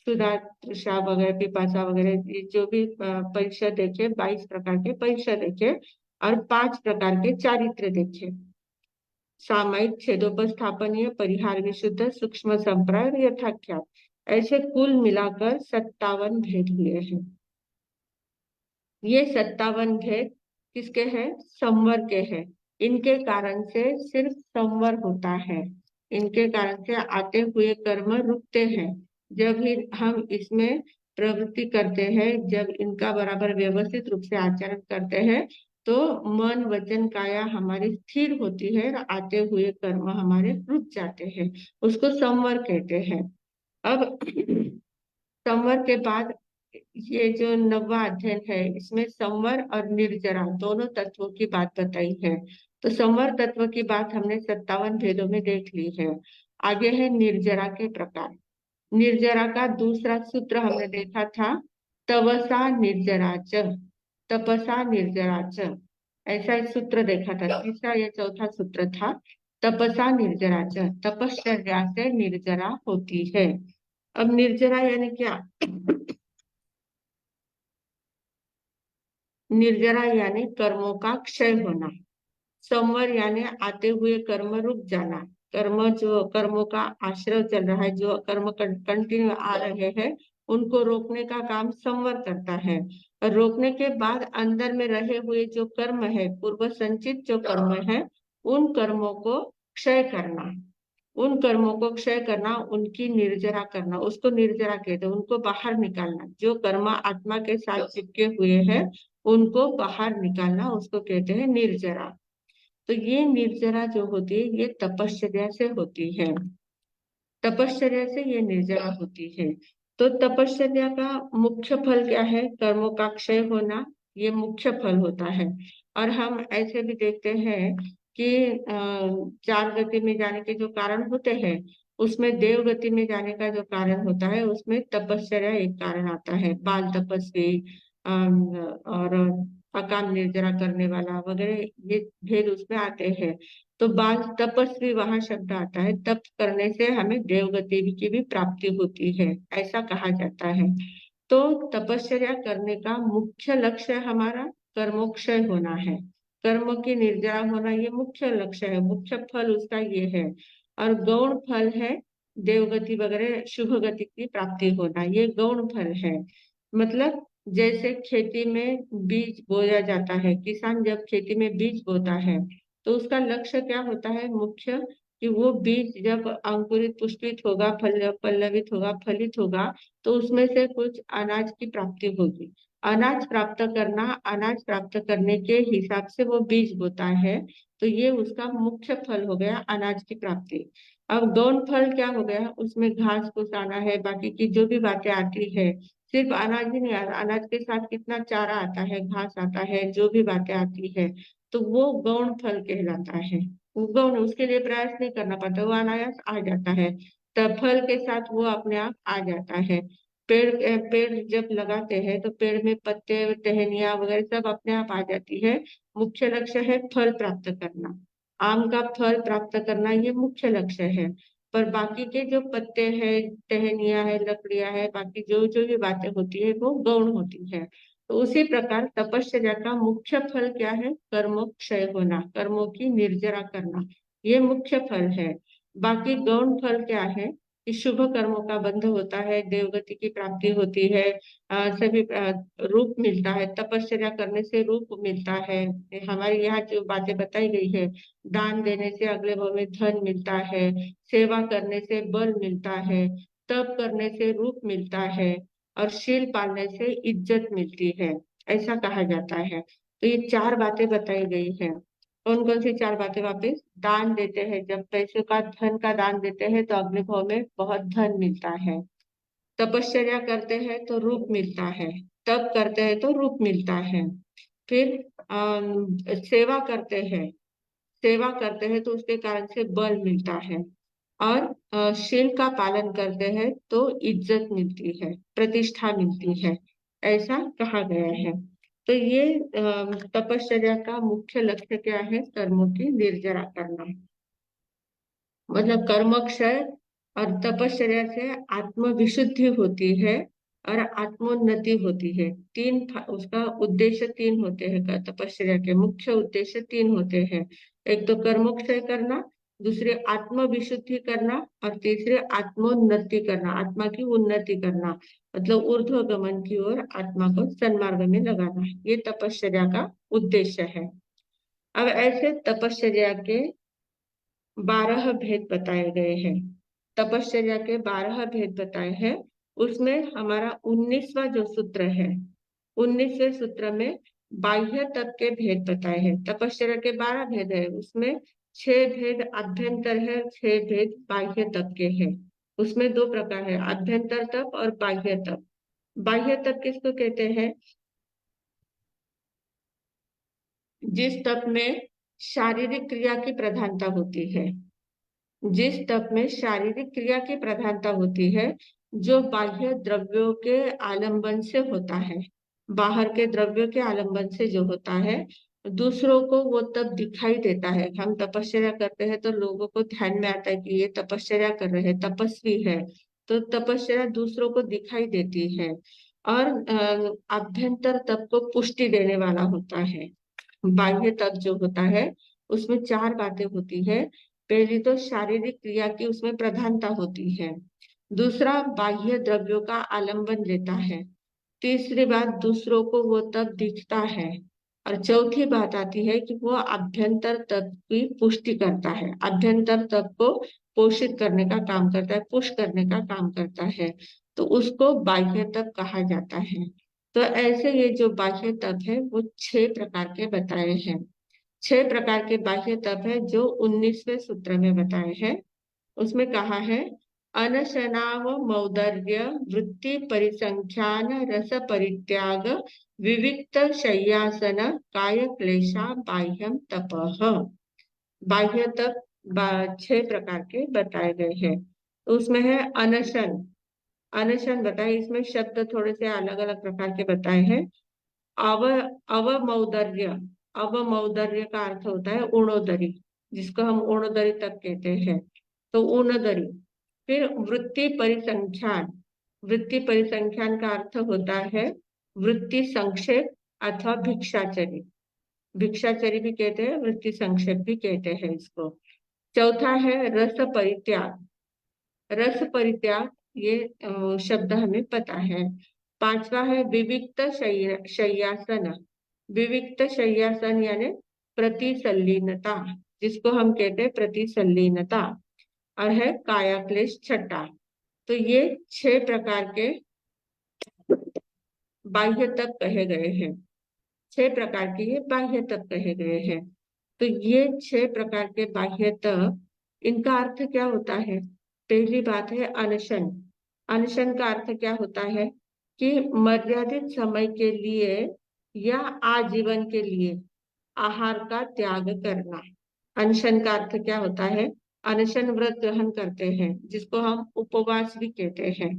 सुधा, तृषा वगैरह, पिपासा वगैरह, ये जो भी परिशह देखे, 22 प्रकार के परिशह देखे। और 5 प्रकार के चारित्र देखे, सामयिक, छेदोपस्थापनीय, परिहार विशुद्ध, सूक्ष्म संप्राय और यथाख्यात, ऐसे कुल मिलाकर 57 भेद हुए हैं। ये 57 भेद किसके हैं? संवर के हैं। इनके कारण से सिर्फ संवर होता है, इनके कारण से आते हुए कर्म रुकते हैं। जब ही हम इसमें प्रवृत्ति करते हैं, जब इनका बराबर व्यवस्थित रूप से आचरण करते हैं, तो मन वचन काया हमारी स्थिर होती है और आते हुए कर्म हमारे रुक जाते हैं, उसको संवर कहते हैं। अब संवर के बाद ये जो 9वां अध्ययन है इसमें संवर और निर्जरा दोनों तत्वों की बात बताई है। तो संवर तत्व की बात हमने 57 भेदों में देख ली है। आगे है निर्जरा के प्रकार। निर्जरा का दूसरा सूत्र हमने देखा था, तवसा निर्जराच, तपसा निर्जराच, ऐसा एक सूत्र देखा था। तीसरा या चौथा सूत्र था तपसा निर्जराच, तपश्चर्या से निर्जरा होती है। अब निर्जरा यानी क्या? निर्जरा यानी कर्मों का क्षय होना। संवर यानी आते हुए कर्म रुक जाना। जो कर्मों का आश्रय चल रहा है, जो कर्म कंटिन्यू आ रहे हैं, उनको रोकने का काम संवर करता है। और रोकने के बाद अंदर में रहे हुए जो कर्म है, पूर्व संचित जो कर्म है, उन कर्मों को क्षय करना। उन कर्मों को क्षय करना, उनकी निर्जरा करना, उसको निर्जरा कहते हैं। उनको बाहर निकालना, जो कर्म आत्मा के साथ चिपके हुए हैं उनको बाहर निकालना, उसको कहते हैं निर्जरा। तो ये निर्जरा जो होती है ये तपश्चर्या से होती है। तपश्चर्या से ये निर्जरा होती है। तो तपश्चर्या का मुख्य फल क्या है? कर्मों का क्षय होना, ये मुख्य फल होता है। और हम ऐसे भी देखते हैं कि चार गति में जाने के जो कारण होते हैं, उसमें देव गति में जाने का जो कारण होता है, उसमें तपश्चर्या एक कारण आता है। बाल तपस्वी और अकाम निर्जरा करने वाला वगैरह, ये भेद उसमें आते हैं। तो बाल तपस्वी वहां शब्द आता है। तप करने से हमें देव गति की भी प्राप्ति होती है, ऐसा कहा जाता है। तो तपश्चर्या करने का मुख्य लक्ष्य हमारा कर्मोक्षय होना है। कर्म की निर्जरा होना ये मुख्य लक्ष्य है, मुख्य फल उसका ये है। और गौण फल है देवगति वगैरह शुभ गति की प्राप्ति होना, ये गौण फल है। मतलब जैसे खेती में बीज बोया जाता है, किसान जब खेती में बीज बोता है तो उसका लक्ष्य क्या होता है? मुख्य कि वो बीज जब अंकुरित पुष्पित होगा, पल्लवित होगा, फलित होगा, तो उसमें से कुछ अनाज की प्राप्ति होगी। अनाज प्राप्त करना, अनाज प्राप्त करने के हिसाब से वो बीज बोता है। तो ये उसका मुख्य फल हो गया, अनाज की प्राप्ति। अब गौण फल क्या हो गया? उसमें घास फूस आना है, बाकी की जो भी बातें आती है। सिर्फ अनाज ही नहीं आता, अनाज के साथ कितना चारा आता है, घास आता है, जो भी बातें आती है, तो वो गौण फल कहलाता है। वो गौण, उसके लिए प्रयास नहीं करना पड़ता, वो अनायास आ जाता है। तब फल के साथ वो अपने आप आ जाता है। पेड़ जब लगाते हैं तो पेड़ में पत्ते टहनियां वगैरह सब अपने आप आ जाती है। मुख्य लक्ष्य है फल प्राप्त करना। आम का फल प्राप्त करना ये मुख्य लक्ष्य है। पर बाकी के जो पत्ते हैं, टहनियां है, लकड़ियां है, बाकी जो जो भी बातें होती है वो गौण होती है। तो उसी प्रकार तपश्चर्या का मुख्य फल क्या है? कर्मों क्षय होना, कर्मों की निर्जरा करना, ये मुख्य फल है। बाकी गौण फल क्या है? कि शुभ कर्मों का बंध होता है, देवगति की प्राप्ति होती है, सभी रूप मिलता है, तपश्चर्या करने से रूप मिलता है। हमारे यहाँ जो बातें बताई गई है, दान देने से अगले भाव में धन मिलता है, सेवा करने से बल मिलता है, तप करने से रूप मिलता है, और शील पालने से इज्जत मिलती है, ऐसा कहा जाता है। तो ये चार बातें बताई गई है। कौन कौन सी चार बातें? वापस, दान देते हैं, जब पैसे का धन का दान देते हैं तो अग्नि भाव में बहुत धन मिलता है। तपश्चर्या करते हैं तो रूप मिलता है, तप करते हैं तो रूप मिलता है। फिर सेवा करते हैं, सेवा करते हैं तो उसके कारण से बल मिलता है। और शील का पालन करते हैं तो इज्जत मिलती है, प्रतिष्ठा मिलती है, ऐसा कहा गया है। तो ये तपश्चर्या का मुख्य लक्ष्य क्या है? कर्मों की निर्जरा करना। मतलब कर्मक्षय और तपश्चर्या से आत्म विशुद्धि होती है और आत्मोन्नति होती है। उसका उद्देश्य तीन होते हैं। तपश्चर्या के मुख्य उद्देश्य तीन होते हैं। एक तो कर्मोक्षय करना, दूसरे आत्म विशुद्धि करना, और तीसरे आत्मोन्नति करना, आत्मा की उन्नति करना, मतलब ऊर्ध्व गमन की ओर आत्मा को सन्मार्ग में लगाना, ये तपश्चर्या का उद्देश्य है। अब ऐसे तपश्चर्या के 12 भेद बताए गए हैं। तपश्चर्या के 12 भेद बताए हैं। उसमें हमारा 19वां जो सूत्र है, 19वें सूत्र में बाह्य तप के भेद बताए हैं। तपश्चर्या के 12 भेद है, उसमें 6 भेद आभ्यंतर है, 6 भेद बाह्य तप के हैं। उसमें दो प्रकार है, आभ्यंतर तप और बाह्य तप। बाह्य तप किसको कहते हैं? जिस तप में शारीरिक क्रिया की प्रधानता होती है, जिस तप में शारीरिक क्रिया की प्रधानता होती है, जो बाह्य द्रव्यों के आलंबन से होता है, बाहर के द्रव्यों के आलंबन से जो होता है, दूसरों को वो तब दिखाई देता है। हम तपश्चर्या करते हैं तो लोगों को ध्यान में आता है कि ये तपश्चर्या कर रहे हैं, तपस्वी है। तो तपश्चर्या दूसरों को दिखाई देती है और आभ्यंतर तप को पुष्टि देने वाला होता है। बाह्य तप जो होता है उसमें चार बातें होती है। पहली तो शारीरिक क्रिया की उसमें प्रधानता होती है। दूसरा, बाह्य द्रव्यों का आलंबन लेता है। तीसरी बात, दूसरों को वो तब दिखता है। और चौथी बात आती है कि वो अभ्यंतर तत्व की पुष्टि करता है, अभ्यंतर तत्व को पोषित करने का काम करता है, पुश करने का काम करता है। तो उसको बाह्य तत्व कहा जाता है। तो ऐसे ये जो बाह्य तत्व है वो 6 प्रकार के बताए हैं। 6 प्रकार के बाह्य तत्व है जो 19वें सूत्र में बताए हैं। उसमें कहा है, अनशनाव मौदर्य वृत्ति परिसंख्यान रस परित्याग विविक्त शय्यासन काय क्लेशा बाह्यम तपः। बाह्य तप 6 प्रकार के बताए गए हैं। तो उसमें है अनशन। अनशन बताए, इसमें शब्द थोड़े से अलग अलग प्रकार के बताए हैं। अव अवमौदर्य, अवमौदर्य का अर्थ होता है ऊणोदरी, जिसको हम ऊणोदरी तक कहते हैं। तो ऊणोदरी। फिर वृत्ति परिसंख्यान, वृत्ति परिसंख्यान का अर्थ होता है वृत्ति संक्षेप अथवा भिक्षाचरी। भिक्षाचरी भी कहते हैं, वृत्ति संक्षेप भी कहते हैं इसको। चौथा है रस परित्याग। रस परित्याग, ये शब्द हमें पता है। पांचवा है विविक्त शय्यासन। विविक्त शय्यासन यानी प्रतिसल्लीनता, जिसको हम कहते हैं प्रतिसल्लीनता। और है कायाक्लेश छठा। तो ये 6 प्रकार के बाह्य तप कहे गए हैं। 6 प्रकार के ये बाह्य तप कहे गए हैं। तो ये 6 प्रकार के बाह्य तप, इनका अर्थ क्या होता है? पहली बात है अनशन। अनशन का अर्थ क्या होता है कि मर्यादित समय के लिए या आजीवन के लिए आहार का त्याग करना। अनशन का अर्थ क्या होता है? अनशन व्रत ग्रहण करते हैं, जिसको हम उपवास भी कहते हैं।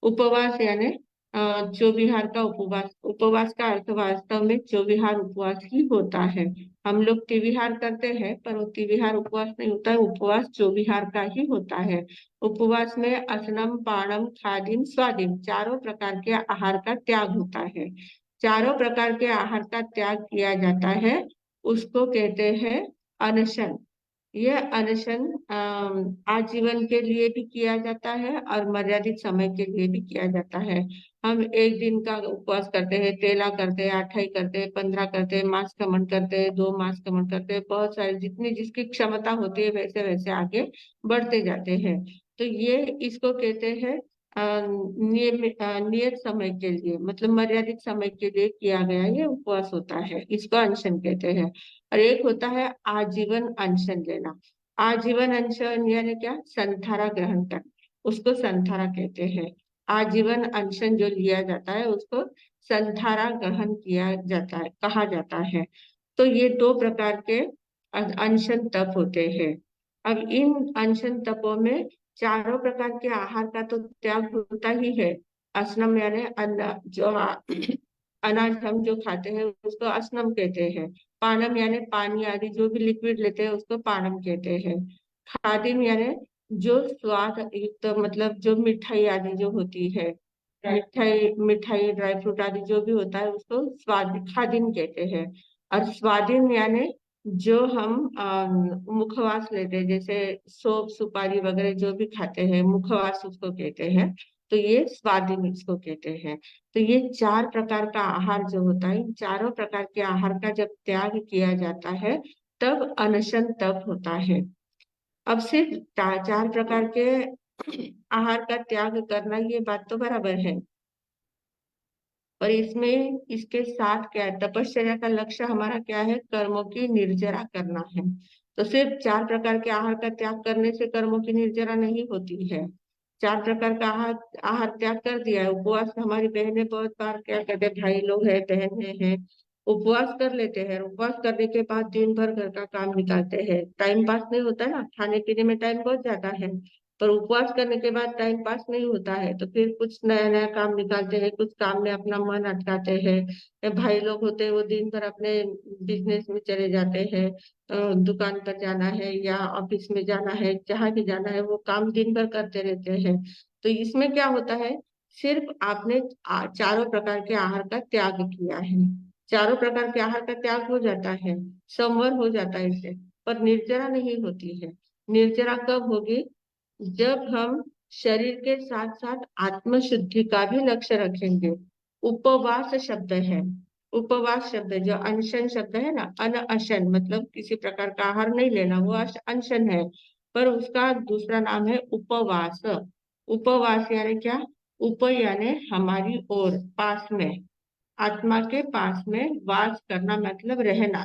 उपवास यानी चौविहार का उपवास। उपवास का अर्थ वास्तव में चौविहार उपवास ही होता है। हम लोग तिविहार करते हैं, पर वो तिविहार उपवास नहीं होता है, उपवास चौविहार का ही होता है। उपवास में असनम पाणम खादिम स्वादिम 4 प्रकार के आहार का त्याग होता है। 4 प्रकार के आहार का त्याग किया जाता है, उसको कहते हैं अनशन। यह अनशन आजीवन के लिए भी किया जाता है और मर्यादित समय के लिए भी किया जाता है। हम एक दिन का उपवास करते हैं, तेला करते हैं, 8 करते हैं, 15 करते हैं, मास क्रमण करते हैं, 2 मास क्रमण करते हैं, बहुत सारे जितनी जिसकी क्षमता होती है वैसे वैसे आगे बढ़ते जाते हैं। तो ये इसको कहते हैं नियत समय के लिए, मतलब मर्यादित समय के लिए किया गया ये उपवास होता है, इसको अनशन कहते हैं। और एक होता है आजीवन अनशन लेना। आजीवन अनशन यानी क्या? संथारा ग्रहण करना, उसको संथारा कहते हैं। आजीवन अनशन जो लिया जाता है उसको संथारा ग्रहण किया जाता है, कहा जाता है। तो ये 2 प्रकार के अनशन तप होते हैं। अब इन अनशन तपों में 4 प्रकार के आहार का तो त्याग होता ही है। असनम यानी अन्न, जो अनाज हम जो खाते हैं उसको असनम कहते हैं। पानम यानी पानी आदि जो भी लिक्विड लेते हैं उसको पानम कहते हैं। खादिम यानी जो स्वाद युक्त, मतलब जो मिठाई आदि जो होती है, मिठाई मिठाई ड्राई फ्रूट आदि जो भी होता है उसको स्वाद खादिम कहते हैं। और स्वादिम यानी जो हम मुखवास लेते हैं, जैसे सोप सुपारी वगैरह जो भी खाते हैं, मुखवास उसको कहते हैं। तो ये स्वादिम इसको कहते हैं। तो ये 4 प्रकार का आहार जो होता है, इन 4 प्रकार के आहार का जब त्याग किया जाता है तब अनशन तप होता है। अब सिर्फ 4 प्रकार के आहार का त्याग करना, ये बात तो बराबर है, और इसमें इसके साथ क्या है? तपश्चर्या का लक्ष्य हमारा क्या है? कर्मों की निर्जरा करना है। तो सिर्फ 4 प्रकार के आहार का त्याग करने से कर्मों की निर्जरा नहीं होती है। 4 प्रकार का आहार आहार त्याग कर दिया है। उपवास हमारी बहनें बहुत बार क्या करते हैं, भाई लोग हैं, बहनें हैं, उपवास कर लेते हैं। उपवास करने के बाद दिन भर घर का काम निकालते हैं, टाइम पास नहीं होता है ना, खाने पीने में टाइम बहुत ज्यादा है, पर उपवास करने के बाद टाइम पास नहीं होता है, तो फिर कुछ नया नया काम निकालते हैं, कुछ काम में अपना मन अटकाते हैं। भाई लोग होते हैं वो दिन भर अपने बिजनेस में चले जाते हैं, दुकान पर जाना है या ऑफिस में जाना है, जहाँ भी जाना है वो काम दिन भर करते रहते हैं। तो इसमें क्या होता है, सिर्फ आपने चारों प्रकार के आहार का त्याग किया है, चारों प्रकार के आहार का त्याग हो जाता है, संवर हो जाता है इससे, पर निर्जरा नहीं होती है। निर्जरा कब होगी, जब हम शरीर के साथ साथ आत्म शुद्धि का भी लक्ष्य रखेंगे। उपवास शब्द है, उपवास शब्द है, जो अनशन शब्द है ना, अनशन मतलब किसी प्रकार का आहार नहीं लेना, वो अनशन है, पर उसका दूसरा नाम है उपवास। उपवास यानी क्या, उप यानी हमारी ओर, पास में, आत्मा के पास में वास करना मतलब रहना,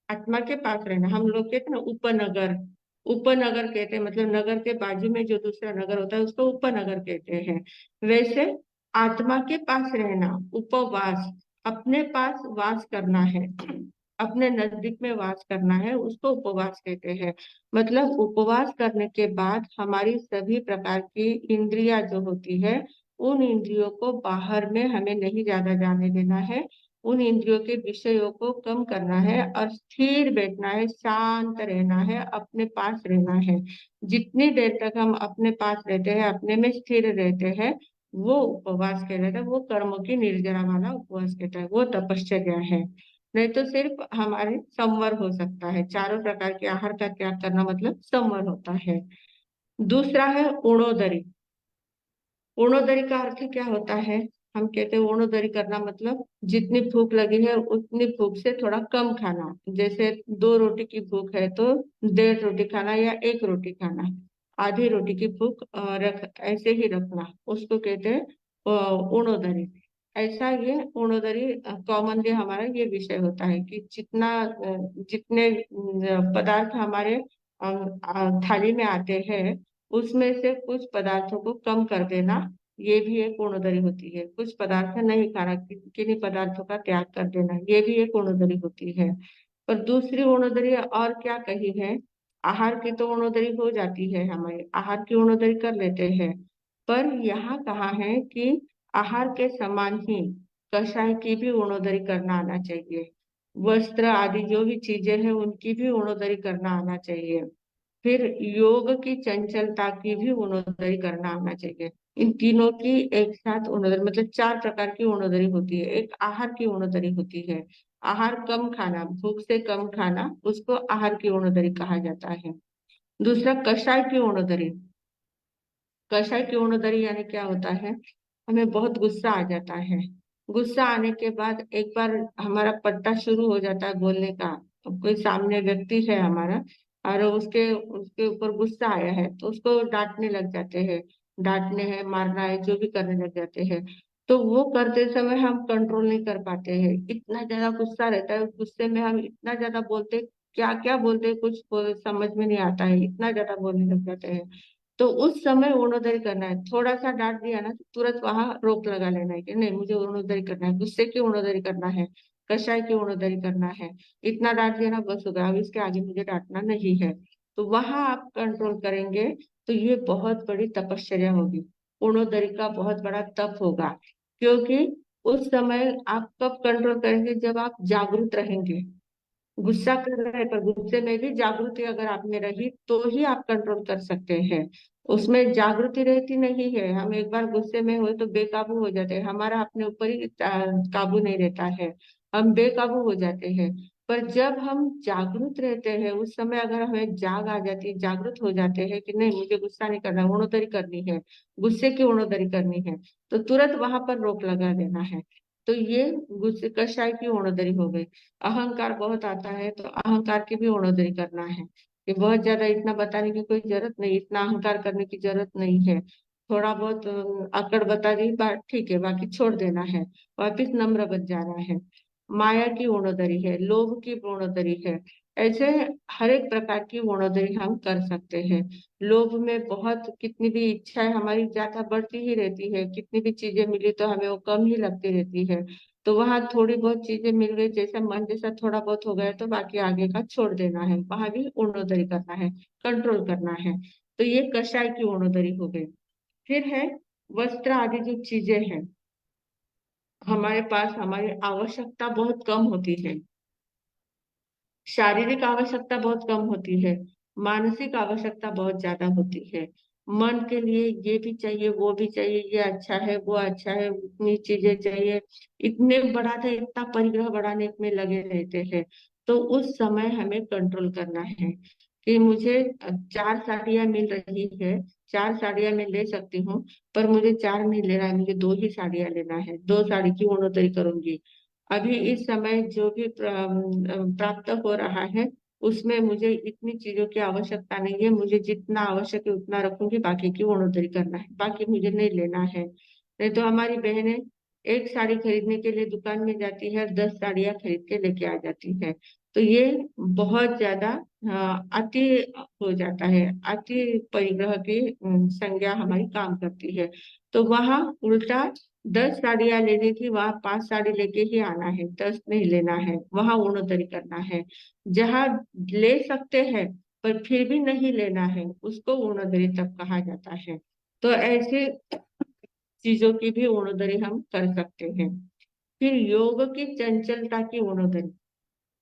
आत्मा के पास रहना। हम लोग कहते हैं ना उपनगर, उपनगर कहते हैं, मतलब नगर के बाजू में जो दूसरा नगर होता है उसको उपनगर कहते हैं। वैसे आत्मा के पास रहना, उपवास, अपने पास वास करना है, अपने नजदीक में वास करना है, उसको उपवास कहते हैं। मतलब उपवास करने के बाद हमारी सभी प्रकार की इंद्रियां जो होती है, उन इंद्रियों को बाहर में हमें नहीं ज्यादा जाने देना है, उन इंद्रियों के विषयों को कम करना है और स्थिर बैठना है, शांत रहना है, अपने पास रहना है। जितनी देर तक हम अपने पास रहते हैं, अपने में स्थिर रहते हैं, वो उपवास कहलाता है, वो कर्मों की निर्जरा वाला उपवास कहता है, वो तपश्चर्या है। नहीं तो सिर्फ हमारे संवर हो सकता है, चारों प्रकार के आहार का त्याग करना मतलब संवर होता है। दूसरा है उणोदरी। उणोदरी का अर्थ क्या होता है, हम कहते हैं उणोदरी करना मतलब जितनी भूख लगी है उतनी भूख से थोड़ा कम खाना। जैसे 2 रोटी की भूख है तो 1.5 रोटी खाना या 1 रोटी खाना, आधी रोटी की भूख रख ऐसे ही रखना, उसको कहते हैं उणोदरी। ऐसा ये उणोदरी कॉमनली हमारा ये विषय होता है कि जितने पदार्थ हमारे थाली में आते हैं, उसमें से कुछ पदार्थों को कम कर देना, ये भी एक पूर्णोदरी होती है। कुछ पदार्थ नहीं खाना, किन्हीं पदार्थों का त्याग कर देना, ये भी एक पूर्णोदरी होती है। पर दूसरी पूर्णोदरी और क्या कही है, आहार की तो पूर्णोदरी हो जाती है, हमारे आहार की पूर्णोदरी कर लेते हैं, पर यहाँ कहा है कि आहार के समान ही कषाय की भी पूर्णोदरी करना आना चाहिए, वस्त्र आदि जो भी चीजें हैं उनकी भी पूर्णोदरी करना आना चाहिए, फिर योग की चंचलता की भी उणोदरी करना आना चाहिए। इन तीनों की एक साथ उणोदरी, मतलब 4 प्रकार की उणोदरी होती है। एक आहार की उणोदरी होती है, आहार कम खाना, भूख से कम खाना, उसको आहार की उणोदरी कहा जाता है। दूसरा कषाय की उणोदरी। कषाय की उणोदरी यानी क्या होता है, हमें बहुत गुस्सा आ जाता है, गुस्सा आने के बाद एक बार हमारा पट्टा शुरू हो जाता है बोलने का, तो कोई सामने व्यक्ति है हमारा और उसके उसके ऊपर गुस्सा आया है तो उसको डांटने लग जाते हैं, डांटने हैं, मारना है, जो भी करने लग जाते हैं। तो वो करते समय हम कंट्रोल नहीं कर पाते हैं, इतना ज्यादा गुस्सा रहता है, उस गुस्से में हम इतना ज्यादा बोलते, क्या क्या बोलते कुछ समझ में नहीं आता है, इतना ज्यादा बोलने लग जाते हैं। तो उस समय अरुणोदय करना है, थोड़ा सा डांट दिया ना तो तुरंत वहां रोक लगा लेना है कि नहीं, मुझे अरुणोदय करना है, गुस्से की अरुणोदय करना है, कषाय की अरुणोदय करना है, इतना डांट दिया ना बस हो गया, अब इसके आगे मुझे डांटना नहीं है। तो वहां आप कंट्रोल करेंगे तो ये बहुत बड़ी तपश्चर्या होगी, अरुणोदय का बहुत बड़ा तप होगा, क्योंकि उस समय आप कब कंट्रोल करेंगे, जब आप जागरूक रहेंगे। गुस्सा कर रहे हैं पर गुस्से में भी जागृति अगर आप में रही तो ही आप कंट्रोल कर सकते हैं, उसमें जागृति रहती नहीं है, हम एक बार गुस्से में हो तो बेकाबू हो जाते हैं, हमारा अपने ऊपर ही काबू नहीं रहता है, हम बेकाबू हो जाते हैं। पर जब हम जागरूक रहते हैं उस समय अगर हमें जाग आ जाती है, जागरूक हो जाते हैं कि नहीं मुझे गुस्सा नहीं करना, उणोदरी करनी है, गुस्से की उणोदरी करनी है, तो तुरंत वहां पर रोक लगा देना है। तो ये गुस्से कषाय की उणोदरी हो गई। अहंकार बहुत आता है तो अहंकार की भी उणोदरी करना है, कि बहुत ज्यादा इतना बताने की कोई जरूरत नहीं, इतना अहंकार करने की जरूरत नहीं है, थोड़ा बहुत अकड़ बता दी बात ठीक है, बाकी छोड़ देना है, वापिस नम्र बन जाना है। माया की उणोदरी है, लोभ की उणोदरी है, ऐसे हर एक प्रकार की गुणोदरी हम कर सकते हैं। लोभ में बहुत कितनी भी इच्छाएं हमारी ज्यादा बढ़ती ही रहती है, कितनी भी चीजें मिली तो हमें वो कम ही लगती रहती है। तो वहां थोड़ी बहुत चीजें मिल गई, जैसा मन जैसा थोड़ा बहुत हो गया तो बाकी आगे का छोड़ देना है, वहां भी गुणोदरी करना है, कंट्रोल करना है। तो ये कषाय की गुणोदरी हो गई। फिर है वस्त्र आदि जो चीजें हैं हमारे पास, हमारी आवश्यकता बहुत कम होती है। शारीरिक आवश्यकता बहुत कम होती है, मानसिक आवश्यकता बहुत ज्यादा होती है। मन के लिए ये भी चाहिए, वो भी चाहिए, ये अच्छा है, वो अच्छा है, इतनी चीजें चाहिए, इतने बढ़ाते, इतना परिग्रह बढ़ाने में लगे रहते हैं। तो उस समय हमें कंट्रोल करना है कि मुझे 4 साड़ियाँ मिल रही है, 4 साड़ियाँ मैं ले सकती हूँ, पर मुझे 4 नहीं लेना है, मुझे 2 ही साड़ियाँ लेना है, 2 साड़ी की गुणोत्तरी करूंगी। अभी इस समय जो भी प्राप्त हो रहा है उसमें मुझे इतनी चीजों की आवश्यकता नहीं है, मुझे जितना आवश्यक है उतना रखूंगी, बाकी की गुणोत्तरी करना है, बाकी मुझे नहीं लेना है। नहीं तो हमारी बहनें एक साड़ी खरीदने के लिए दुकान में जाती है और 10 साड़ियां खरीद के लेके आ जाती है। तो ये बहुत ज्यादा अति हो जाता है, अति परिग्रह की संज्ञा हमारी काम करती है। तो वहां उल्टा 10 साड़ियां लेनी थी, वहां 5 साड़ी लेके ही आना है, 10 नहीं लेना है, वहां उणोदरी करना है। जहां ले सकते हैं पर फिर भी नहीं लेना है, उसको उणोदरी तब कहा जाता है। तो ऐसे चीजों की भी उणोदरी हम कर सकते हैं। फिर योग की चंचलता की उणोदरी।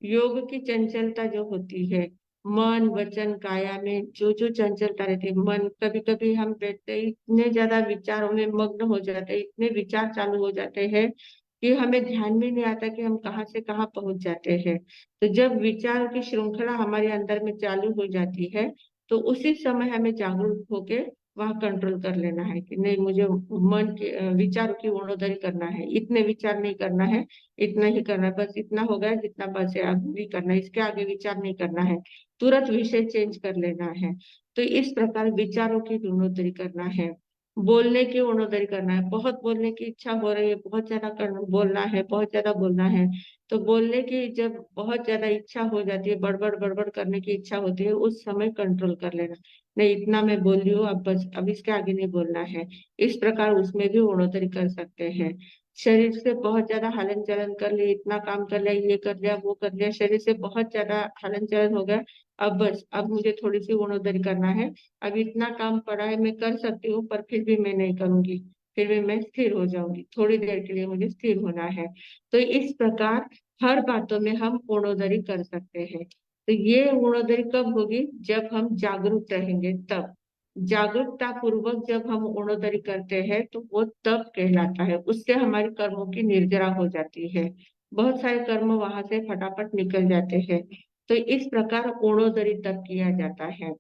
योग की चंचलता जो होती है, मन वचन काया में जो जो चंचलता रहती है, मन कभी कभी हम बैठते ही इतने ज्यादा विचारों में मग्न हो जाते हैं, इतने विचार चालू हो जाते हैं कि हमें ध्यान में नहीं आता कि हम कहाँ से कहाँ पहुंच जाते हैं। तो जब विचार की श्रृंखला हमारे अंदर में चालू हो जाती है तो उसी समय हमें जागरूक होके वहाँ कंट्रोल कर लेना है कि नहीं, मुझे मन के विचार की गुणोदरी करना है, इतने विचार नहीं करना है, इतना ही करना है, बस इतना हो गया जितना बस है, आगे भी करना है, इसके आगे विचार नहीं करना है, तुरंत विषय चेंज कर लेना है। तो इस प्रकार विचारों की गुणोत्तरी करना है। बोलने की गुणोत्तरी करना है, बहुत बोलने की इच्छा हो रही है, बहुत ज्यादा करना बोलना है, बहुत ज्यादा बोलना है, तो बोलने की जब बहुत ज्यादा इच्छा हो जाती है, बड़बड़ बड़बड़ करने की इच्छा होती है, उस समय कंट्रोल कर लेना, नहीं इतना मैं बोल रही हूँ, अब बस अब इसके आगे नहीं बोलना है। इस प्रकार उसमें भी गुणोत्तरी कर सकते हैं। शरीर से बहुत ज्यादा हलन चलन कर लिया, इतना काम कर लिया, ये कर लिया, वो कर लिया, शरीर से बहुत ज्यादा हलन चलन हो गया, अब बस अब मुझे थोड़ी सी गुणोत्तरी करना है। अब इतना काम पड़ा है, मैं कर सकती हूँ पर फिर भी मैं नहीं करूंगी, फिर भी मैं स्थिर हो जाऊंगी, थोड़ी देर के लिए मुझे स्थिर होना है। तो इस प्रकार हर बातों में हम गुणोत्तरी कर सकते हैं। तो ये गुणोत्तरी कब होगी? जब हम जागरूक रहेंगे तब। जागरूकता पूर्वक जब हम गुणोत्तरी करते हैं तो वो तब कहलाता है, उससे हमारे कर्मों की निर्जरा हो जाती है, बहुत सारे कर्म वहां से फटाफट निकल जाते हैं। तो इस प्रकार गुणोत्तरी तब किया जाता है।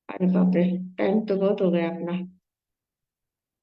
अरे बाप रे, टाइम तो बहुत हो गया अपना।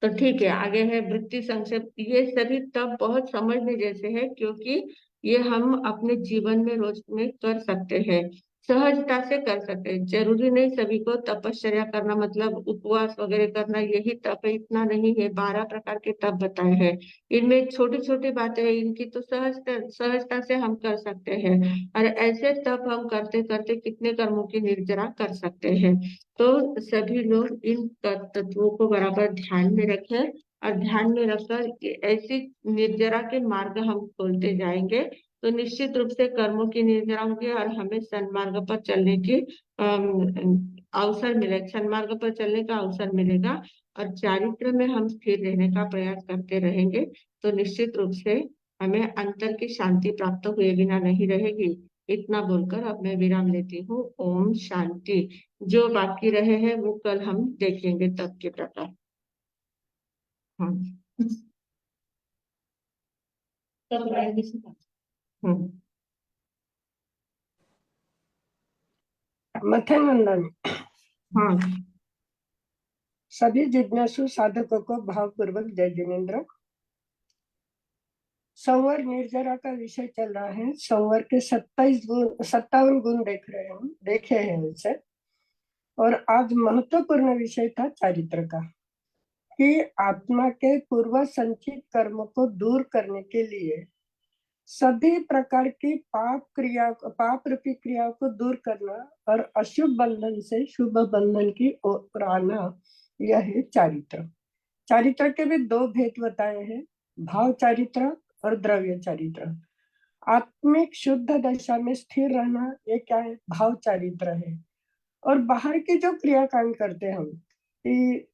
तो ठीक है, आगे है वृत्ति संक्षेप। ये सभी तब बहुत समझने जैसे है क्योंकि ये हम अपने जीवन में रोज में कर सकते हैं, सहजता से कर सकते हैं। जरूरी नहीं सभी को तपश्चर्या करना मतलब उपवास वगैरह करना यही तप है, इतना नहीं है। 12 प्रकार के तप बताए हैं, इनमें छोटी छोटी बातें हैं, इनकी तो सहजता सहजता से हम कर सकते हैं। और ऐसे तप हम करते करते कितने कर्मों की निर्जरा कर सकते हैं। तो सभी लोग इन तत्वों को बराबर ध्यान में रखें और ध्यान में रखकर ऐसी निर्जरा के मार्ग हम खोलते जाएंगे तो निश्चित रूप से कर्मों की निर्जरा होगी और हमें सन्मार्ग पर चलने की अवसर मिलेगा, सन्मार्ग पर चलने का अवसर मिलेगा। और चारित्र में हम स्थिर रहने का प्रयास करते रहेंगे तो निश्चित रूप से हमें अंतर की शांति प्राप्त हुए बिना नहीं रहेगी। इतना बोलकर अब मैं विराम लेती हूँ। ओम शांति। जो बाकी रहे हैं वो कल हम देखेंगे तब के प्रकार। हाँ, तब आएगी से बात। मथनंदन हाँ। सभी जिज्ञासु साधकों को भावपूर्वक जय जिनेन्द्र। संवर निर्जरा का विषय चल रहा है। संवर के 57 गुण देख रहे हैं, देखे हैं उसे। और आज महत्वपूर्ण विषय था चारित्र का, कि आत्मा के पूर्व संचित कर्म को दूर करने के लिए सभी प्रकार की पाप रूपी क्रियाओं को दूर करना और अशुभ बंधन से शुभ बंधन की ओर आना, यह है चारित्र। चारित्र के भी दो भेद बताए हैं, भाव चारित्र और द्रव्य चारित्र। आत्मिक शुद्ध दशा में स्थिर रहना, ये क्या है? भाव चारित्र है। और बाहर की जो क्रियाकांड करते हैं हम, कि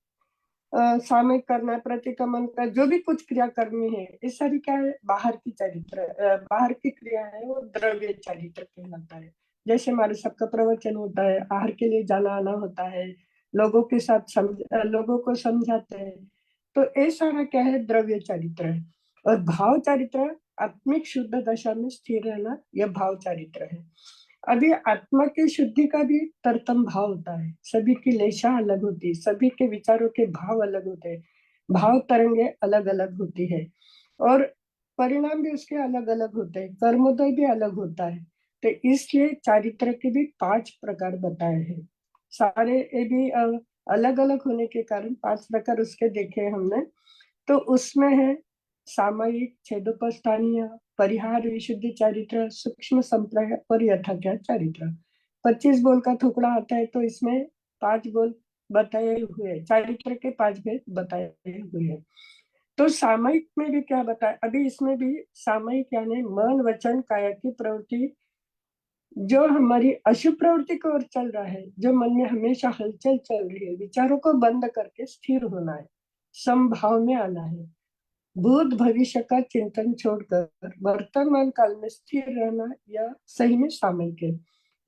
सामयिक करना है, प्रतिक्रमण का जो भी कुछ क्रिया करनी है, ये सारी क्या है? बाहर की चारित्र, बाहर की क्रिया है, वो द्रव्य चारित्र कहलाता है। जैसे हमारे सबका प्रवचन होता है, आहार के लिए जाना आना होता है, लोगों के साथ लोगों को समझाते हैं, तो ये सारा क्या है? द्रव्य चारित्र है। और भाव चारित्र, आत्मिक शुद्ध दशा में स्थिर रहना, यह भाव चारित्र है। अभी आत्मा की शुद्धि का भी तरतम भाव होता है। सभी की लेशा अलग होती है, सभी के विचारों के भाव अलग होते हैं, भाव तरंगे अलग अलग होती है, और परिणाम भी उसके अलग अलग होते हैं, कर्मोदय भी अलग होता है। तो इसलिए चारित्र के भी 5 प्रकार बताए हैं। सारे ये भी अलग अलग होने के कारण 5 प्रकार उसके देखे हमने। तो उसमें है सामयिक, छेदोपस्थानीय, परिहार, विशुद्धि चारित्र, सूक्ष्म संप्रय और यथाज्ञात चारित्र। 25 बोल का टुकड़ा आता है, तो इसमें 5 बोल बताए हुए, चारित्र के 5 भेद बताए हुए हैं। तो सामयिक में भी क्या बताया? अभी इसमें भी सामयिक यानी मन वचन काया की प्रवृत्ति, जो हमारी अशुभ प्रवृत्ति की ओर चल रहा है, जो मन में हमेशा हलचल चल रही है, विचारों को बंद करके स्थिर होना है, समभाव में आना है, भूत भविष्य का चिंतन छोड़कर वर्तमान काल में स्थिर रहना, या सही में सामयिक है।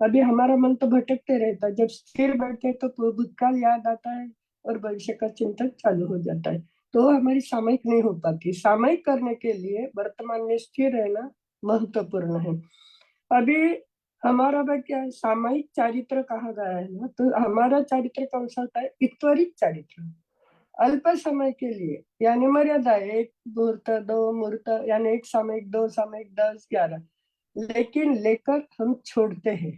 अभी हमारा मन तो भटकते रहता है, जब स्थिर बैठे तो भूतकाल याद आता है और भविष्य का चिंतन चालू हो जाता है, तो हमारी सामयिक नहीं हो पाती। सामयिक करने के लिए वर्तमान में स्थिर रहना महत्वपूर्ण है। अभी हमारा भाई क्या है? सामयिक चारित्र कहा गया है ना, तो हमारा चारित्र कौन सा होता है? इत्वरित चारित्र, अल्प समय के लिए, यानी मर्यादा है, 1 मुहूर्त, 2 मुहूर्त, यानी 1 सामयिक, 2 सामयिक, 10, 11, लेकिन लेकर हम छोड़ते हैं।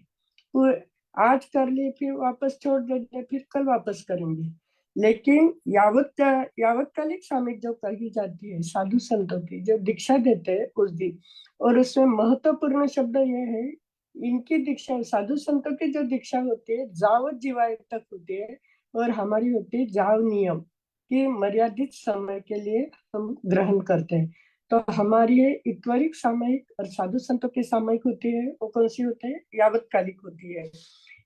वो आज कर लिए, फिर वापस छोड़ देते, फिर कल वापस करेंगे। लेकिन यावतकालिक सामयिक जो कही जाती है साधु संतों की, जो दीक्षा देते हैं उस दिन, और उसमें महत्वपूर्ण शब्द ये है, इनकी दीक्षा, साधु संतों की जो दीक्षा होती है जावत जीवाय तक होती है, और हमारी होती है जाव नियम, कि मर्यादित समय के लिए हम ग्रहण करते हैं। तो हमारी ये इत्वरिक सामयिक और साधु संतों की सामयिक होती है, वो कौन सी होती है? यावतकालिक होती है,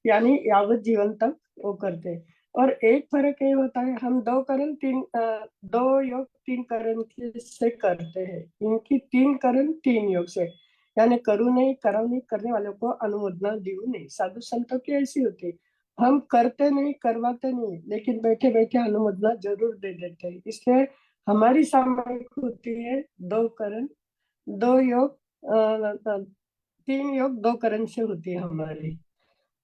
यानी यावत जीवन तक वो करते हैं। और एक फर्क ये होता है, हम 2 योग 3 करण से करते हैं, इनकी 3 करण 3 योग से, यानी करू नहीं, कराऊ नहीं, करने वालों को अनुमोदना दीव नहीं। साधु संतों की ऐसी होती है, हम करते नहीं, करवाते नहीं, लेकिन बैठे बैठे अनुमोदना जरूर दे देते हैं। इसलिए हमारी सामयिक होती है 2 करण 2 योग, 3 योग 2 करण से होती है हमारी,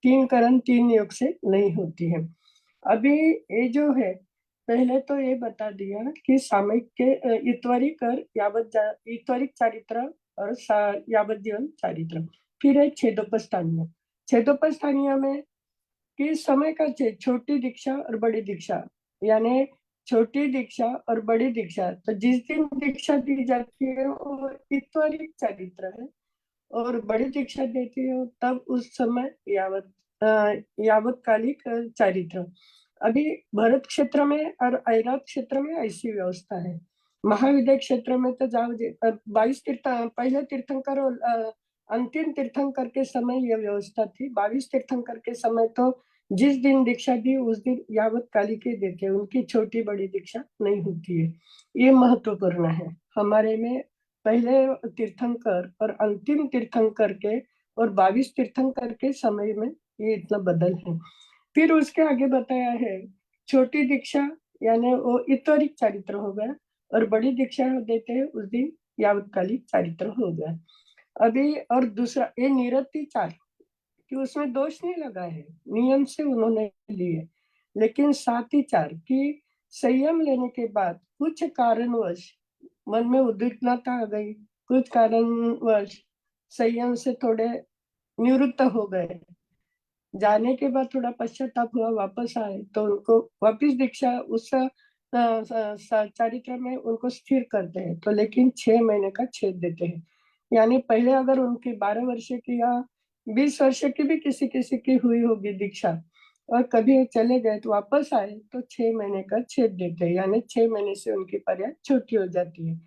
3 करण 3 योग से नहीं होती है। अभी ये जो है, पहले तो ये बता दिया कि सामयिक के इत्वरिक और इत्वरिक चारित्र और यावत जीवन चारित्र। फिर है छेदोपस्थानीय। छेदोपस्थानीय में कि समय का छेद, छोटी दीक्षा और बड़ी दीक्षा, यानी छोटी दीक्षा और बड़ी दीक्षा, तो जिस दिन दीक्षा दी जाती है वो इत्वरिक चारित्र है, और बड़ी दीक्षा देती हो तब उस समय यावतकालिक चारित्र। अभी भरत क्षेत्र में और ऐरावत क्षेत्र में ऐसी व्यवस्था है। महाविद्या क्षेत्र में तो जाओ 22 पहले तीर्थंकर और अंतिम तीर्थंकर के समय यह व्यवस्था थी। 22 तीर्थंकर के समय तो जिस दिन दीक्षा दी उस दिन यावतकालिक ही देते, उनकी छोटी बड़ी दीक्षा नहीं होती है। ये महत्वपूर्ण है हमारे में। पहले तीर्थंकर और अंतिम तीर्थंकर के और 22 तीर्थंकर के समय में ये इतना बदल है। फिर उसके आगे बताया है छोटी दीक्षा, यानी वो इत्वरिक चारित्र हो गया, और बड़ी दीक्षा देते हैं उस दिन यावतकालिक चारित्र हो गया। अभी और दूसरा ये निरति चार, कि उसमें दोष नहीं लगा है, नियम से उन्होंने लिए, लेकिन साथ ही चार कि संयम लेने के बाद कुछ कारणवश मन में उद्विग्नता आ गई, कुछ कारणवश संयम से थोड़े निवृत्त हो गए, जाने के बाद थोड़ा पश्चाताप हुआ, वापस आए, तो उनको वापिस दीक्षा उस चारित्र में उनको स्थिर करते हैं, तो लेकिन 6 महीने का छेद देते हैं। यानी पहले अगर उनकी 12 वर्ष की या 20 वर्ष की भी किसी किसी की हुई होगी दीक्षा, और कभी वो चले गए तो वापस आए तो 6 महीने का छेद देते हैं, यानी 6 महीने से उनकी पर्याय छोटी हो जाती है।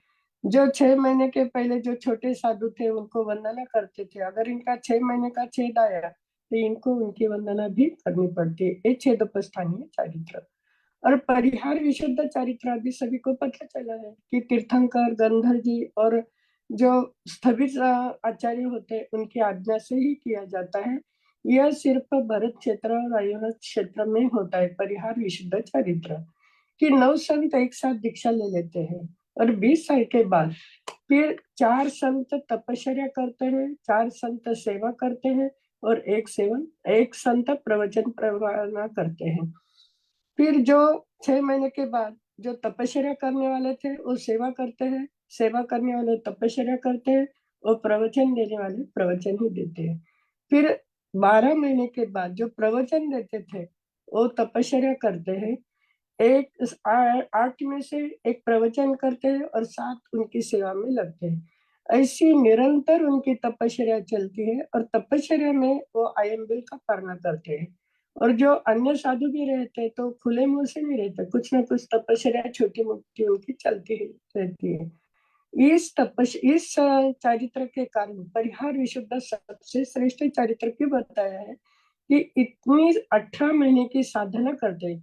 जो 6 महीने के पहले जो छोटे साधु थे उनको वंदना करते थे, अगर इनका 6 महीने का छेद आया तो इनको उनकी वंदना भी करनी पड़ती है। ये छेदोपस्थानीय चारित्र। और परिहार विशुद्ध चारित्र अभी सभी को पता चला है कि तीर्थंकर गंधर जी और जो स्थविर आचार्य होते हैं उनकी आज्ञा से ही किया जाता है। यह सिर्फ भरत क्षेत्र और अयोध्या क्षेत्र में होता है परिहार विशुद्ध चारित्र, कि 9 संत एक साथ दीक्षा ले लेते हैं और 20 साल के बाद फिर 4 संत तपश्चर्या करते हैं, 4 संत सेवा करते हैं और एक संत प्रवचन प्रवचन करते हैं। फिर जो 6 महीने के बाद जो तपश्चर्या करने वाले थे वो सेवा करते हैं, सेवा करने वाले तपश्चर्या करते हैं और प्रवचन देने वाले प्रवचन ही देते हैं। फिर 12 महीने के बाद जो प्रवचन देते थे वो तपश्चर्या करते हैं, 8 में से एक प्रवचन करते हैं और 7 उनकी सेवा में लगते हैं। ऐसी निरंतर उनकी तपश्चर्या चलती है और तपश्चर्या में वो आयम्बिल का पालना करते हैं। और जो अन्य साधु भी रहते हैं तो खुले मुंह से नहीं रहते, कुछ ना कुछ तपस्या छोटी मोटी उनकी चलती रहती है। इस चारित्र के कारण परिहार विशुद्ध सबसे श्रेष्ठ चारित्र क्यों बताया है कि इतनी 18 महीने की साधना करते हैं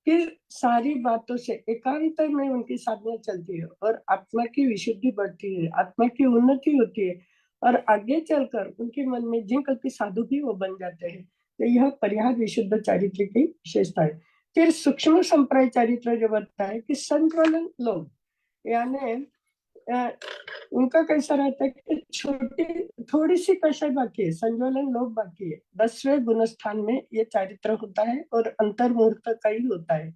कि सारी बातों से एकांत में उनकी साधना चलती है और आत्मा की विशुद्धि बढ़ती है, आत्मा की उन्नति होती है और आगे चलकर उनके मन में जिन कल्पी साधु भी वो बन जाते हैं। तो यह परिहार विशुद्ध चारित्र की विशेषता है। फिर सूक्ष्म संप्रदाय चारित्र जो बताया कि संज्वलन लोग, यानी उनका कैसा रहता है कि छोटी थोड़ी सी कसर बाकी है, संज्वलन लोग बाकी है। 10वें गुणस्थान में ये चारित्र होता है और अंतर मुहूर्त का ही होता है,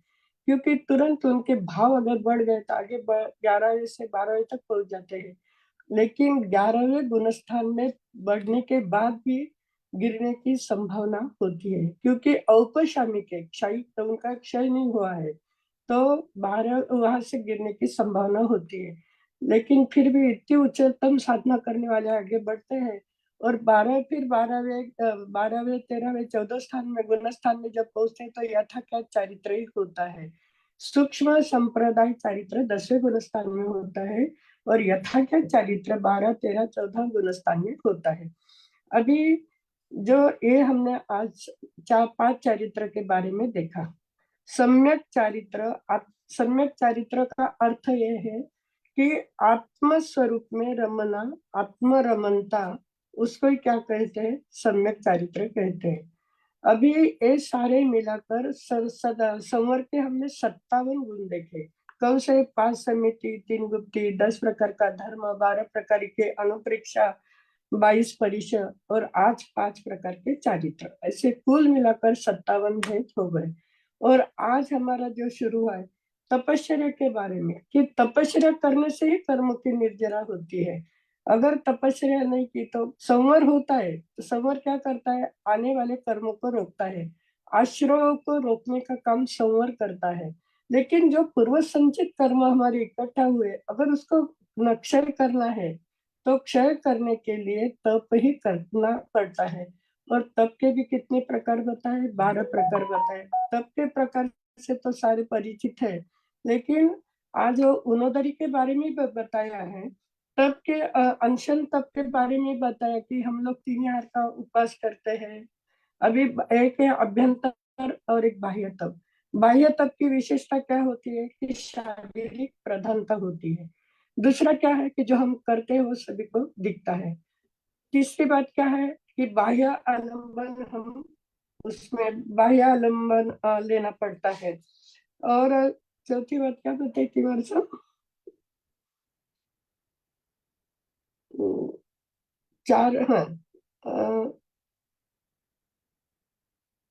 क्योंकि तुरंत उनके भाव अगर बढ़ गए तो आगे 11वें से 12वें तक पहुंच जाते हैं। लेकिन 11वें गुणस्थान में बढ़ने के बाद भी गिरने की संभावना होती है, क्योंकि औपशामिक है, क्षय तो उनका क्षय नहीं हुआ है, तो 12 वहां से गिरने की संभावना होती है। लेकिन फिर भी इतनी उच्चतम साधना करने वाले आगे बढ़ते हैं और 12वें 13वें 14 स्थान में गुण स्थान में जब पहुंचते हैं तो यथा क्या चारित्र ही होता है। सूक्ष्म संप्रदाय चारित्र 10वें गुण स्थान में होता है और यथा क्या चारित्र 12, 13, 14 गुण स्थान में होता है। अभी जो ये हमने आज 4-5 चारित्र के बारे में देखा। सम्यक चारित्र, सम्यक चारित्र का अर्थ यह है कि आत्म स्वरूप में रमना, आत्म रमनता, उसको ही क्या कहते हैं, सम्यक चारित्र कहते हैं। अभी ये सारे मिलाकर संवर के हमने 57 गुण देखे। कौन से? 5 समिति, 3 गुप्ती, 10 प्रकार का धर्म, 12 प्रकार के अनुप्रेक्षा, 22 परिचय और आज 5 प्रकार के चारित्र, ऐसे कुल मिलाकर 57 भेद हो गए। और आज हमारा जो शुरू हुआ है तपश्चर्या के बारे में, कि तपश्चर्या करने से ही कर्म की निर्जरा होती है। अगर तपस्या नहीं की तो संवर होता है, तो संवर क्या करता है, आने वाले कर्मों को रोकता है, आश्रयों को रोकने का काम संवर करता है। लेकिन जो पूर्व संचित कर्म हमारे इकट्ठा हुए, अगर उसको क्षय करना है तो क्षय करने के लिए तप ही करना पड़ता है। और तप के भी कितने प्रकार बताए? 12 प्रकार बताए। तप के प्रकार से तो सारे परिचित है, लेकिन आज वो उनोदरी के बारे में बताया है। तप के अनशन तप के बारे में बताया कि हम लोग 3 आहार का उपवास करते हैं। अभी एक है अभ्यंतर और एक बाह्य तप। बाह्य तप की विशेषता क्या होती है कि शारीरिक प्रधानता होती है। दूसरा क्या है कि जो हम करते हैं वो सभी को दिखता है। तीसरी बात क्या है कि बाह्य आलंबन, हम उसमें बाह्य आलंबन लेना पड़ता है। और चौथी बात क्या बताई थी वर्षा? 4, हाँ,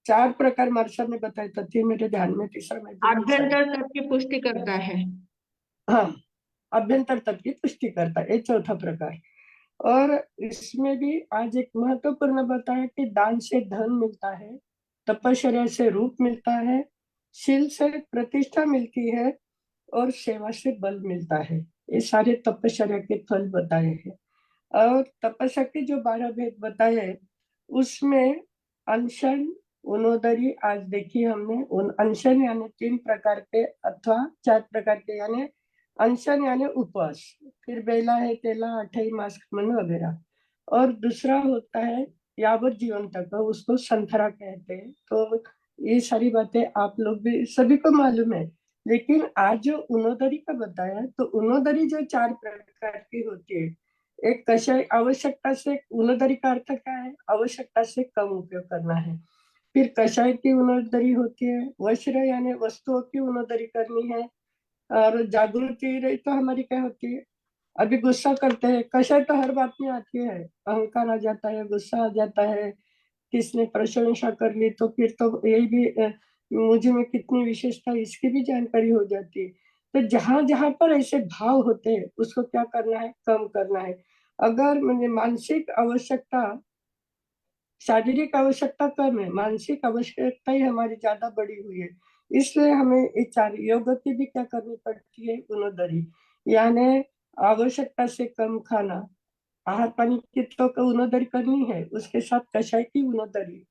4 प्रकार मार्शल ने बताए थे, मेरे ध्यान में तीसरा मैं आभ्यंतर तप की पुष्टि करता है। हाँ, अभ्यंतर तप की पुष्टि करता है, ये चौथा प्रकार। और इसमें भी आज एक महत्वपूर्ण बताया कि दान से धन मिलता है, तपश्चर्या से रूप मिलता है, शील से प्रतिष्ठा मिलती है और सेवा से बल मिलता है। ये सारे तपश्चर्या के फल बताए हैं। और तपस्या के जो 12 भेद बताए उसमें अनशन, उनोदरी, आज देखिए हमने उन अनशन यानी 3 प्रकार के अथवा 4 प्रकार के, यानी अनशन यानी उपवास, फिर बेला है तेला, अठई मास मन वगैरह, और दूसरा होता है यावत जीवन तक, उसको संथरा कहते हैं। तो ये सारी बातें आप लोग भी सभी को मालूम है। लेकिन आज जो उनोदरी का बताया, तो उनोदरी जो 4 प्रकार की होती है, एक कषाय, आवश्यकता से, उनोदरी का अर्थ क्या है? आवश्यकता से कम उपयोग करना है। फिर कषाय की उनोदरी होती है, वज्र यानी वस्तुओं की उनोदरी करनी है। और जागृति रही तो हमारी क्या होती है? अभी गुस्सा करते हैं, कषाय तो हर बात में आती है, अहंकार आ जाता है, गुस्सा आ जाता है, किसने प्रशंसा कर ली तो फिर तो यही भी मुझे में कितनी विशेषता, इसकी भी जानकारी हो जाती है। तो जहां जहां पर ऐसे भाव होते हैं उसको क्या करना है? कम करना है। अगर मुझे मानसिक आवश्यकता, शारीरिक आवश्यकता कम है, मानसिक आवश्यकता ही हमारी ज्यादा बढ़ी हुई है, इसलिए हमें ये 4 योग की भी क्या करनी पड़ती है? गुणोदरी, यानी आवश्यकता से कम खाना, आहार पानी की तो उनोदरी करनी है, उसके साथ कषाय की उनोदरी,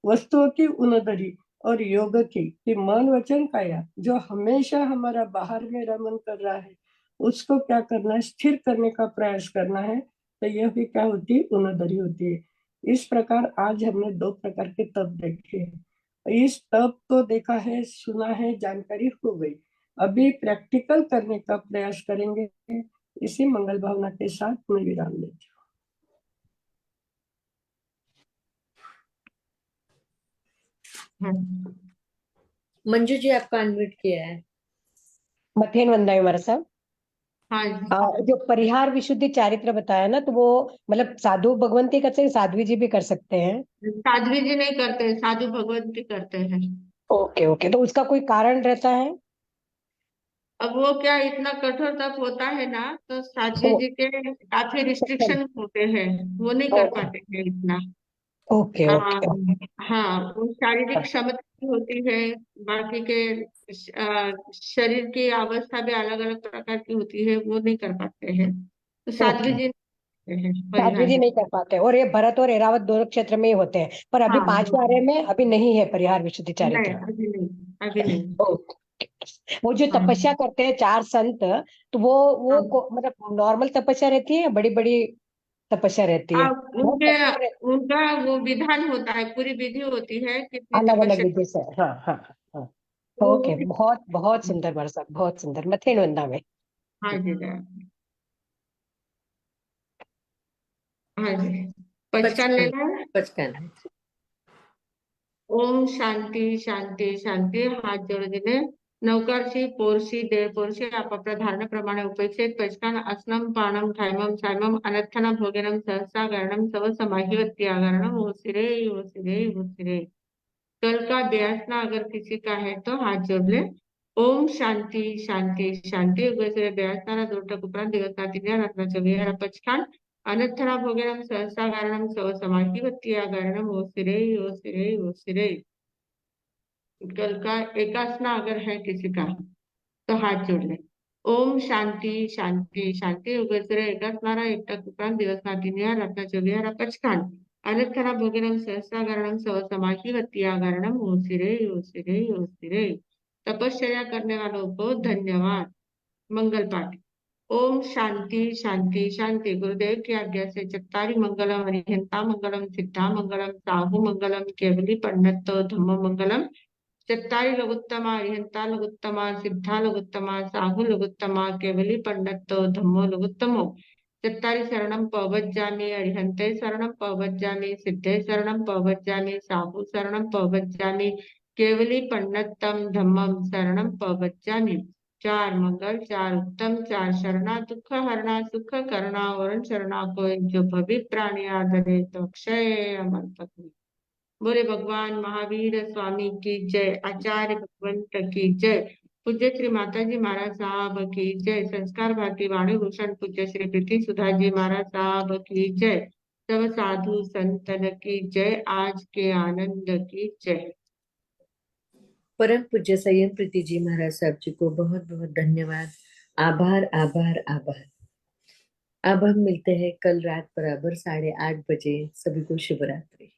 वस्तुओं की उनोदरी, और योग की कि मन वचन काया जो हमेशा हमारा बाहर में रमन कर रहा है उसको क्या करना है? स्थिर करने का प्रयास करना है। तो यह भी क्या होती है? उनोदरी होती है। इस प्रकार आज हमने 2 प्रकार के तप देखे हैं। इस तप को देखा है, सुना है, जानकारी हो गई। अभी प्रैक्टिकल करने का प्रयास करेंगे। इसी मंगल भावना के साथ मैं विराम लेती हूँ। हाँ मंजू जी आपका अनम्यूट किया है। मथेन वंदाई हमारा साहब। हाँ जो परिहार विशुद्धि चारित्र बताया ना, तो वो मतलब साधु भगवंती कर सकते, साध्वी जी भी कर सकते हैं? साध्वी जी नहीं करते, साधु भगवंती करते हैं। ओके ओके, तो उसका कोई कारण रहता है? अब वो क्या इतना कठोर तप होता है ना, तो साध्वी जी के काफी रिस्ट्रिक्शन होते हैं, वो नहीं कर ओके पाते हैं इतना। ओके आ, ओके। हाँ, वो शारीरिक क्षमता भी होती है, बाकी के शरीर की अवस्था भी अलग अलग प्रकार की होती है, वो नहीं कर पाते हैं। तो साध्वी ओके, जी करते हैं साध्वी परिहार। जी नहीं कर पाते, और ये भरत और एरावत दोनों क्षेत्र में ही होते हैं, पर अभी हाँ 5 बारे में अभी नहीं है परिहार विशुद्धि नहीं, चारित्र। अभी नहीं, अभी नहीं। ओके। वो जो हाँ तपस्या करते हैं 4 संत, तो वो हाँ। मतलब नॉर्मल तपस्या रहती है या बड़ी बड़ी तपस्या रहती है? अब वो उनके तपस्या उनका वो विधान होता है, पूरी विधि होती है कितनी अलग अलग तपस्या। विधि से, हाँ हाँ हाँ। वो ओके, बहुत बहुत सुंदर बरसात, बहुत सुंदर। मथेन वंदा में। हाँ जी हाँ जी, पचकान पचपन लेना है। 55 ओम शांती शांती शांती, हात जोडून नौकारशी पोरशी देड पोरशी आपापल्या धारणेप्रमाणे उपेक्षित पचकान असनम पाणम ठायमम सायमम अनर्थना भोगेनम सहसा गरणम सव समाहिवत्ती आगरणम ओसिरे ओसिरे ओसिरे। कल का बेअसना अगर किसी का है तो हाथ जोड़ ले। ओम शांति शांति शांति उगवसरे बेअसणारा दोटक उपरांत दिवस नातीने रत्नाचं विहार पचखान अनर्थना भोगेनम सहसा गारणम सव समाही वत्ती गारणम ओसिरे ओसिरे ओसिरे। कल का एकासना अगर है किसी का तो हाथ जोड़ ले। ओम शांति शांति शांति उगवसरे एकासनारा एकटक उपरांत दिवस नातीने रत्नाचं विहार पचखान अनर्थना भोगिनम सहस्रागरणम सव समाही वत्यागरणम ओसिरे ओसिरे ओसिरे। तपश्चर्या करने वालों को धन्यवाद। मंगल पाठ। ओम शांति शांति शांति, गुरुदेव की आज्ञा से चत्तारी मंगलम अरिहंता मंगलम सिद्धा मंगलम साहु मंगलम केवली पंडित धम्म मंगलम। चत्तारी लघुत्तमा अरिहंता लघुत्तमा सिद्धा लघुत्तमा साहु लघुत्तमा केवली पंडित धम्मो लघुत्तमो। चत्तारी शरणं पवज्जामि अरिहन्ते शरणं पवज्जामि सिद्धे शरणं पवज्जामि साहु शरणं पवज्जामि केवली पंडितम धम्मम शरणं पवज्जामि। 4 मंगल, 4 उत्तम, 4 शरणा, दुख हरणा, सुख करना, और शरणा को जो भवि प्राणी आदरे तो अक्षय अमर पत्नी। बोले भगवान महावीर स्वामी की जय, आचार्य भगवंत की जय, पूज्य श्री माता जी महाराज साहब की जय, संस्कार भारती वाणी भूषण पूज्य श्री प्रीति सुधा जी महाराज साहब की जय, सब साधु संतन की जय, आज के आनंद की जय। परम पूज्य संयम प्रीति जी महाराज साहब जी को बहुत बहुत धन्यवाद। आभार आभार आभार। अब हम मिलते हैं कल रात बराबर 8:30 बजे। सभी को शुभ रात्रि।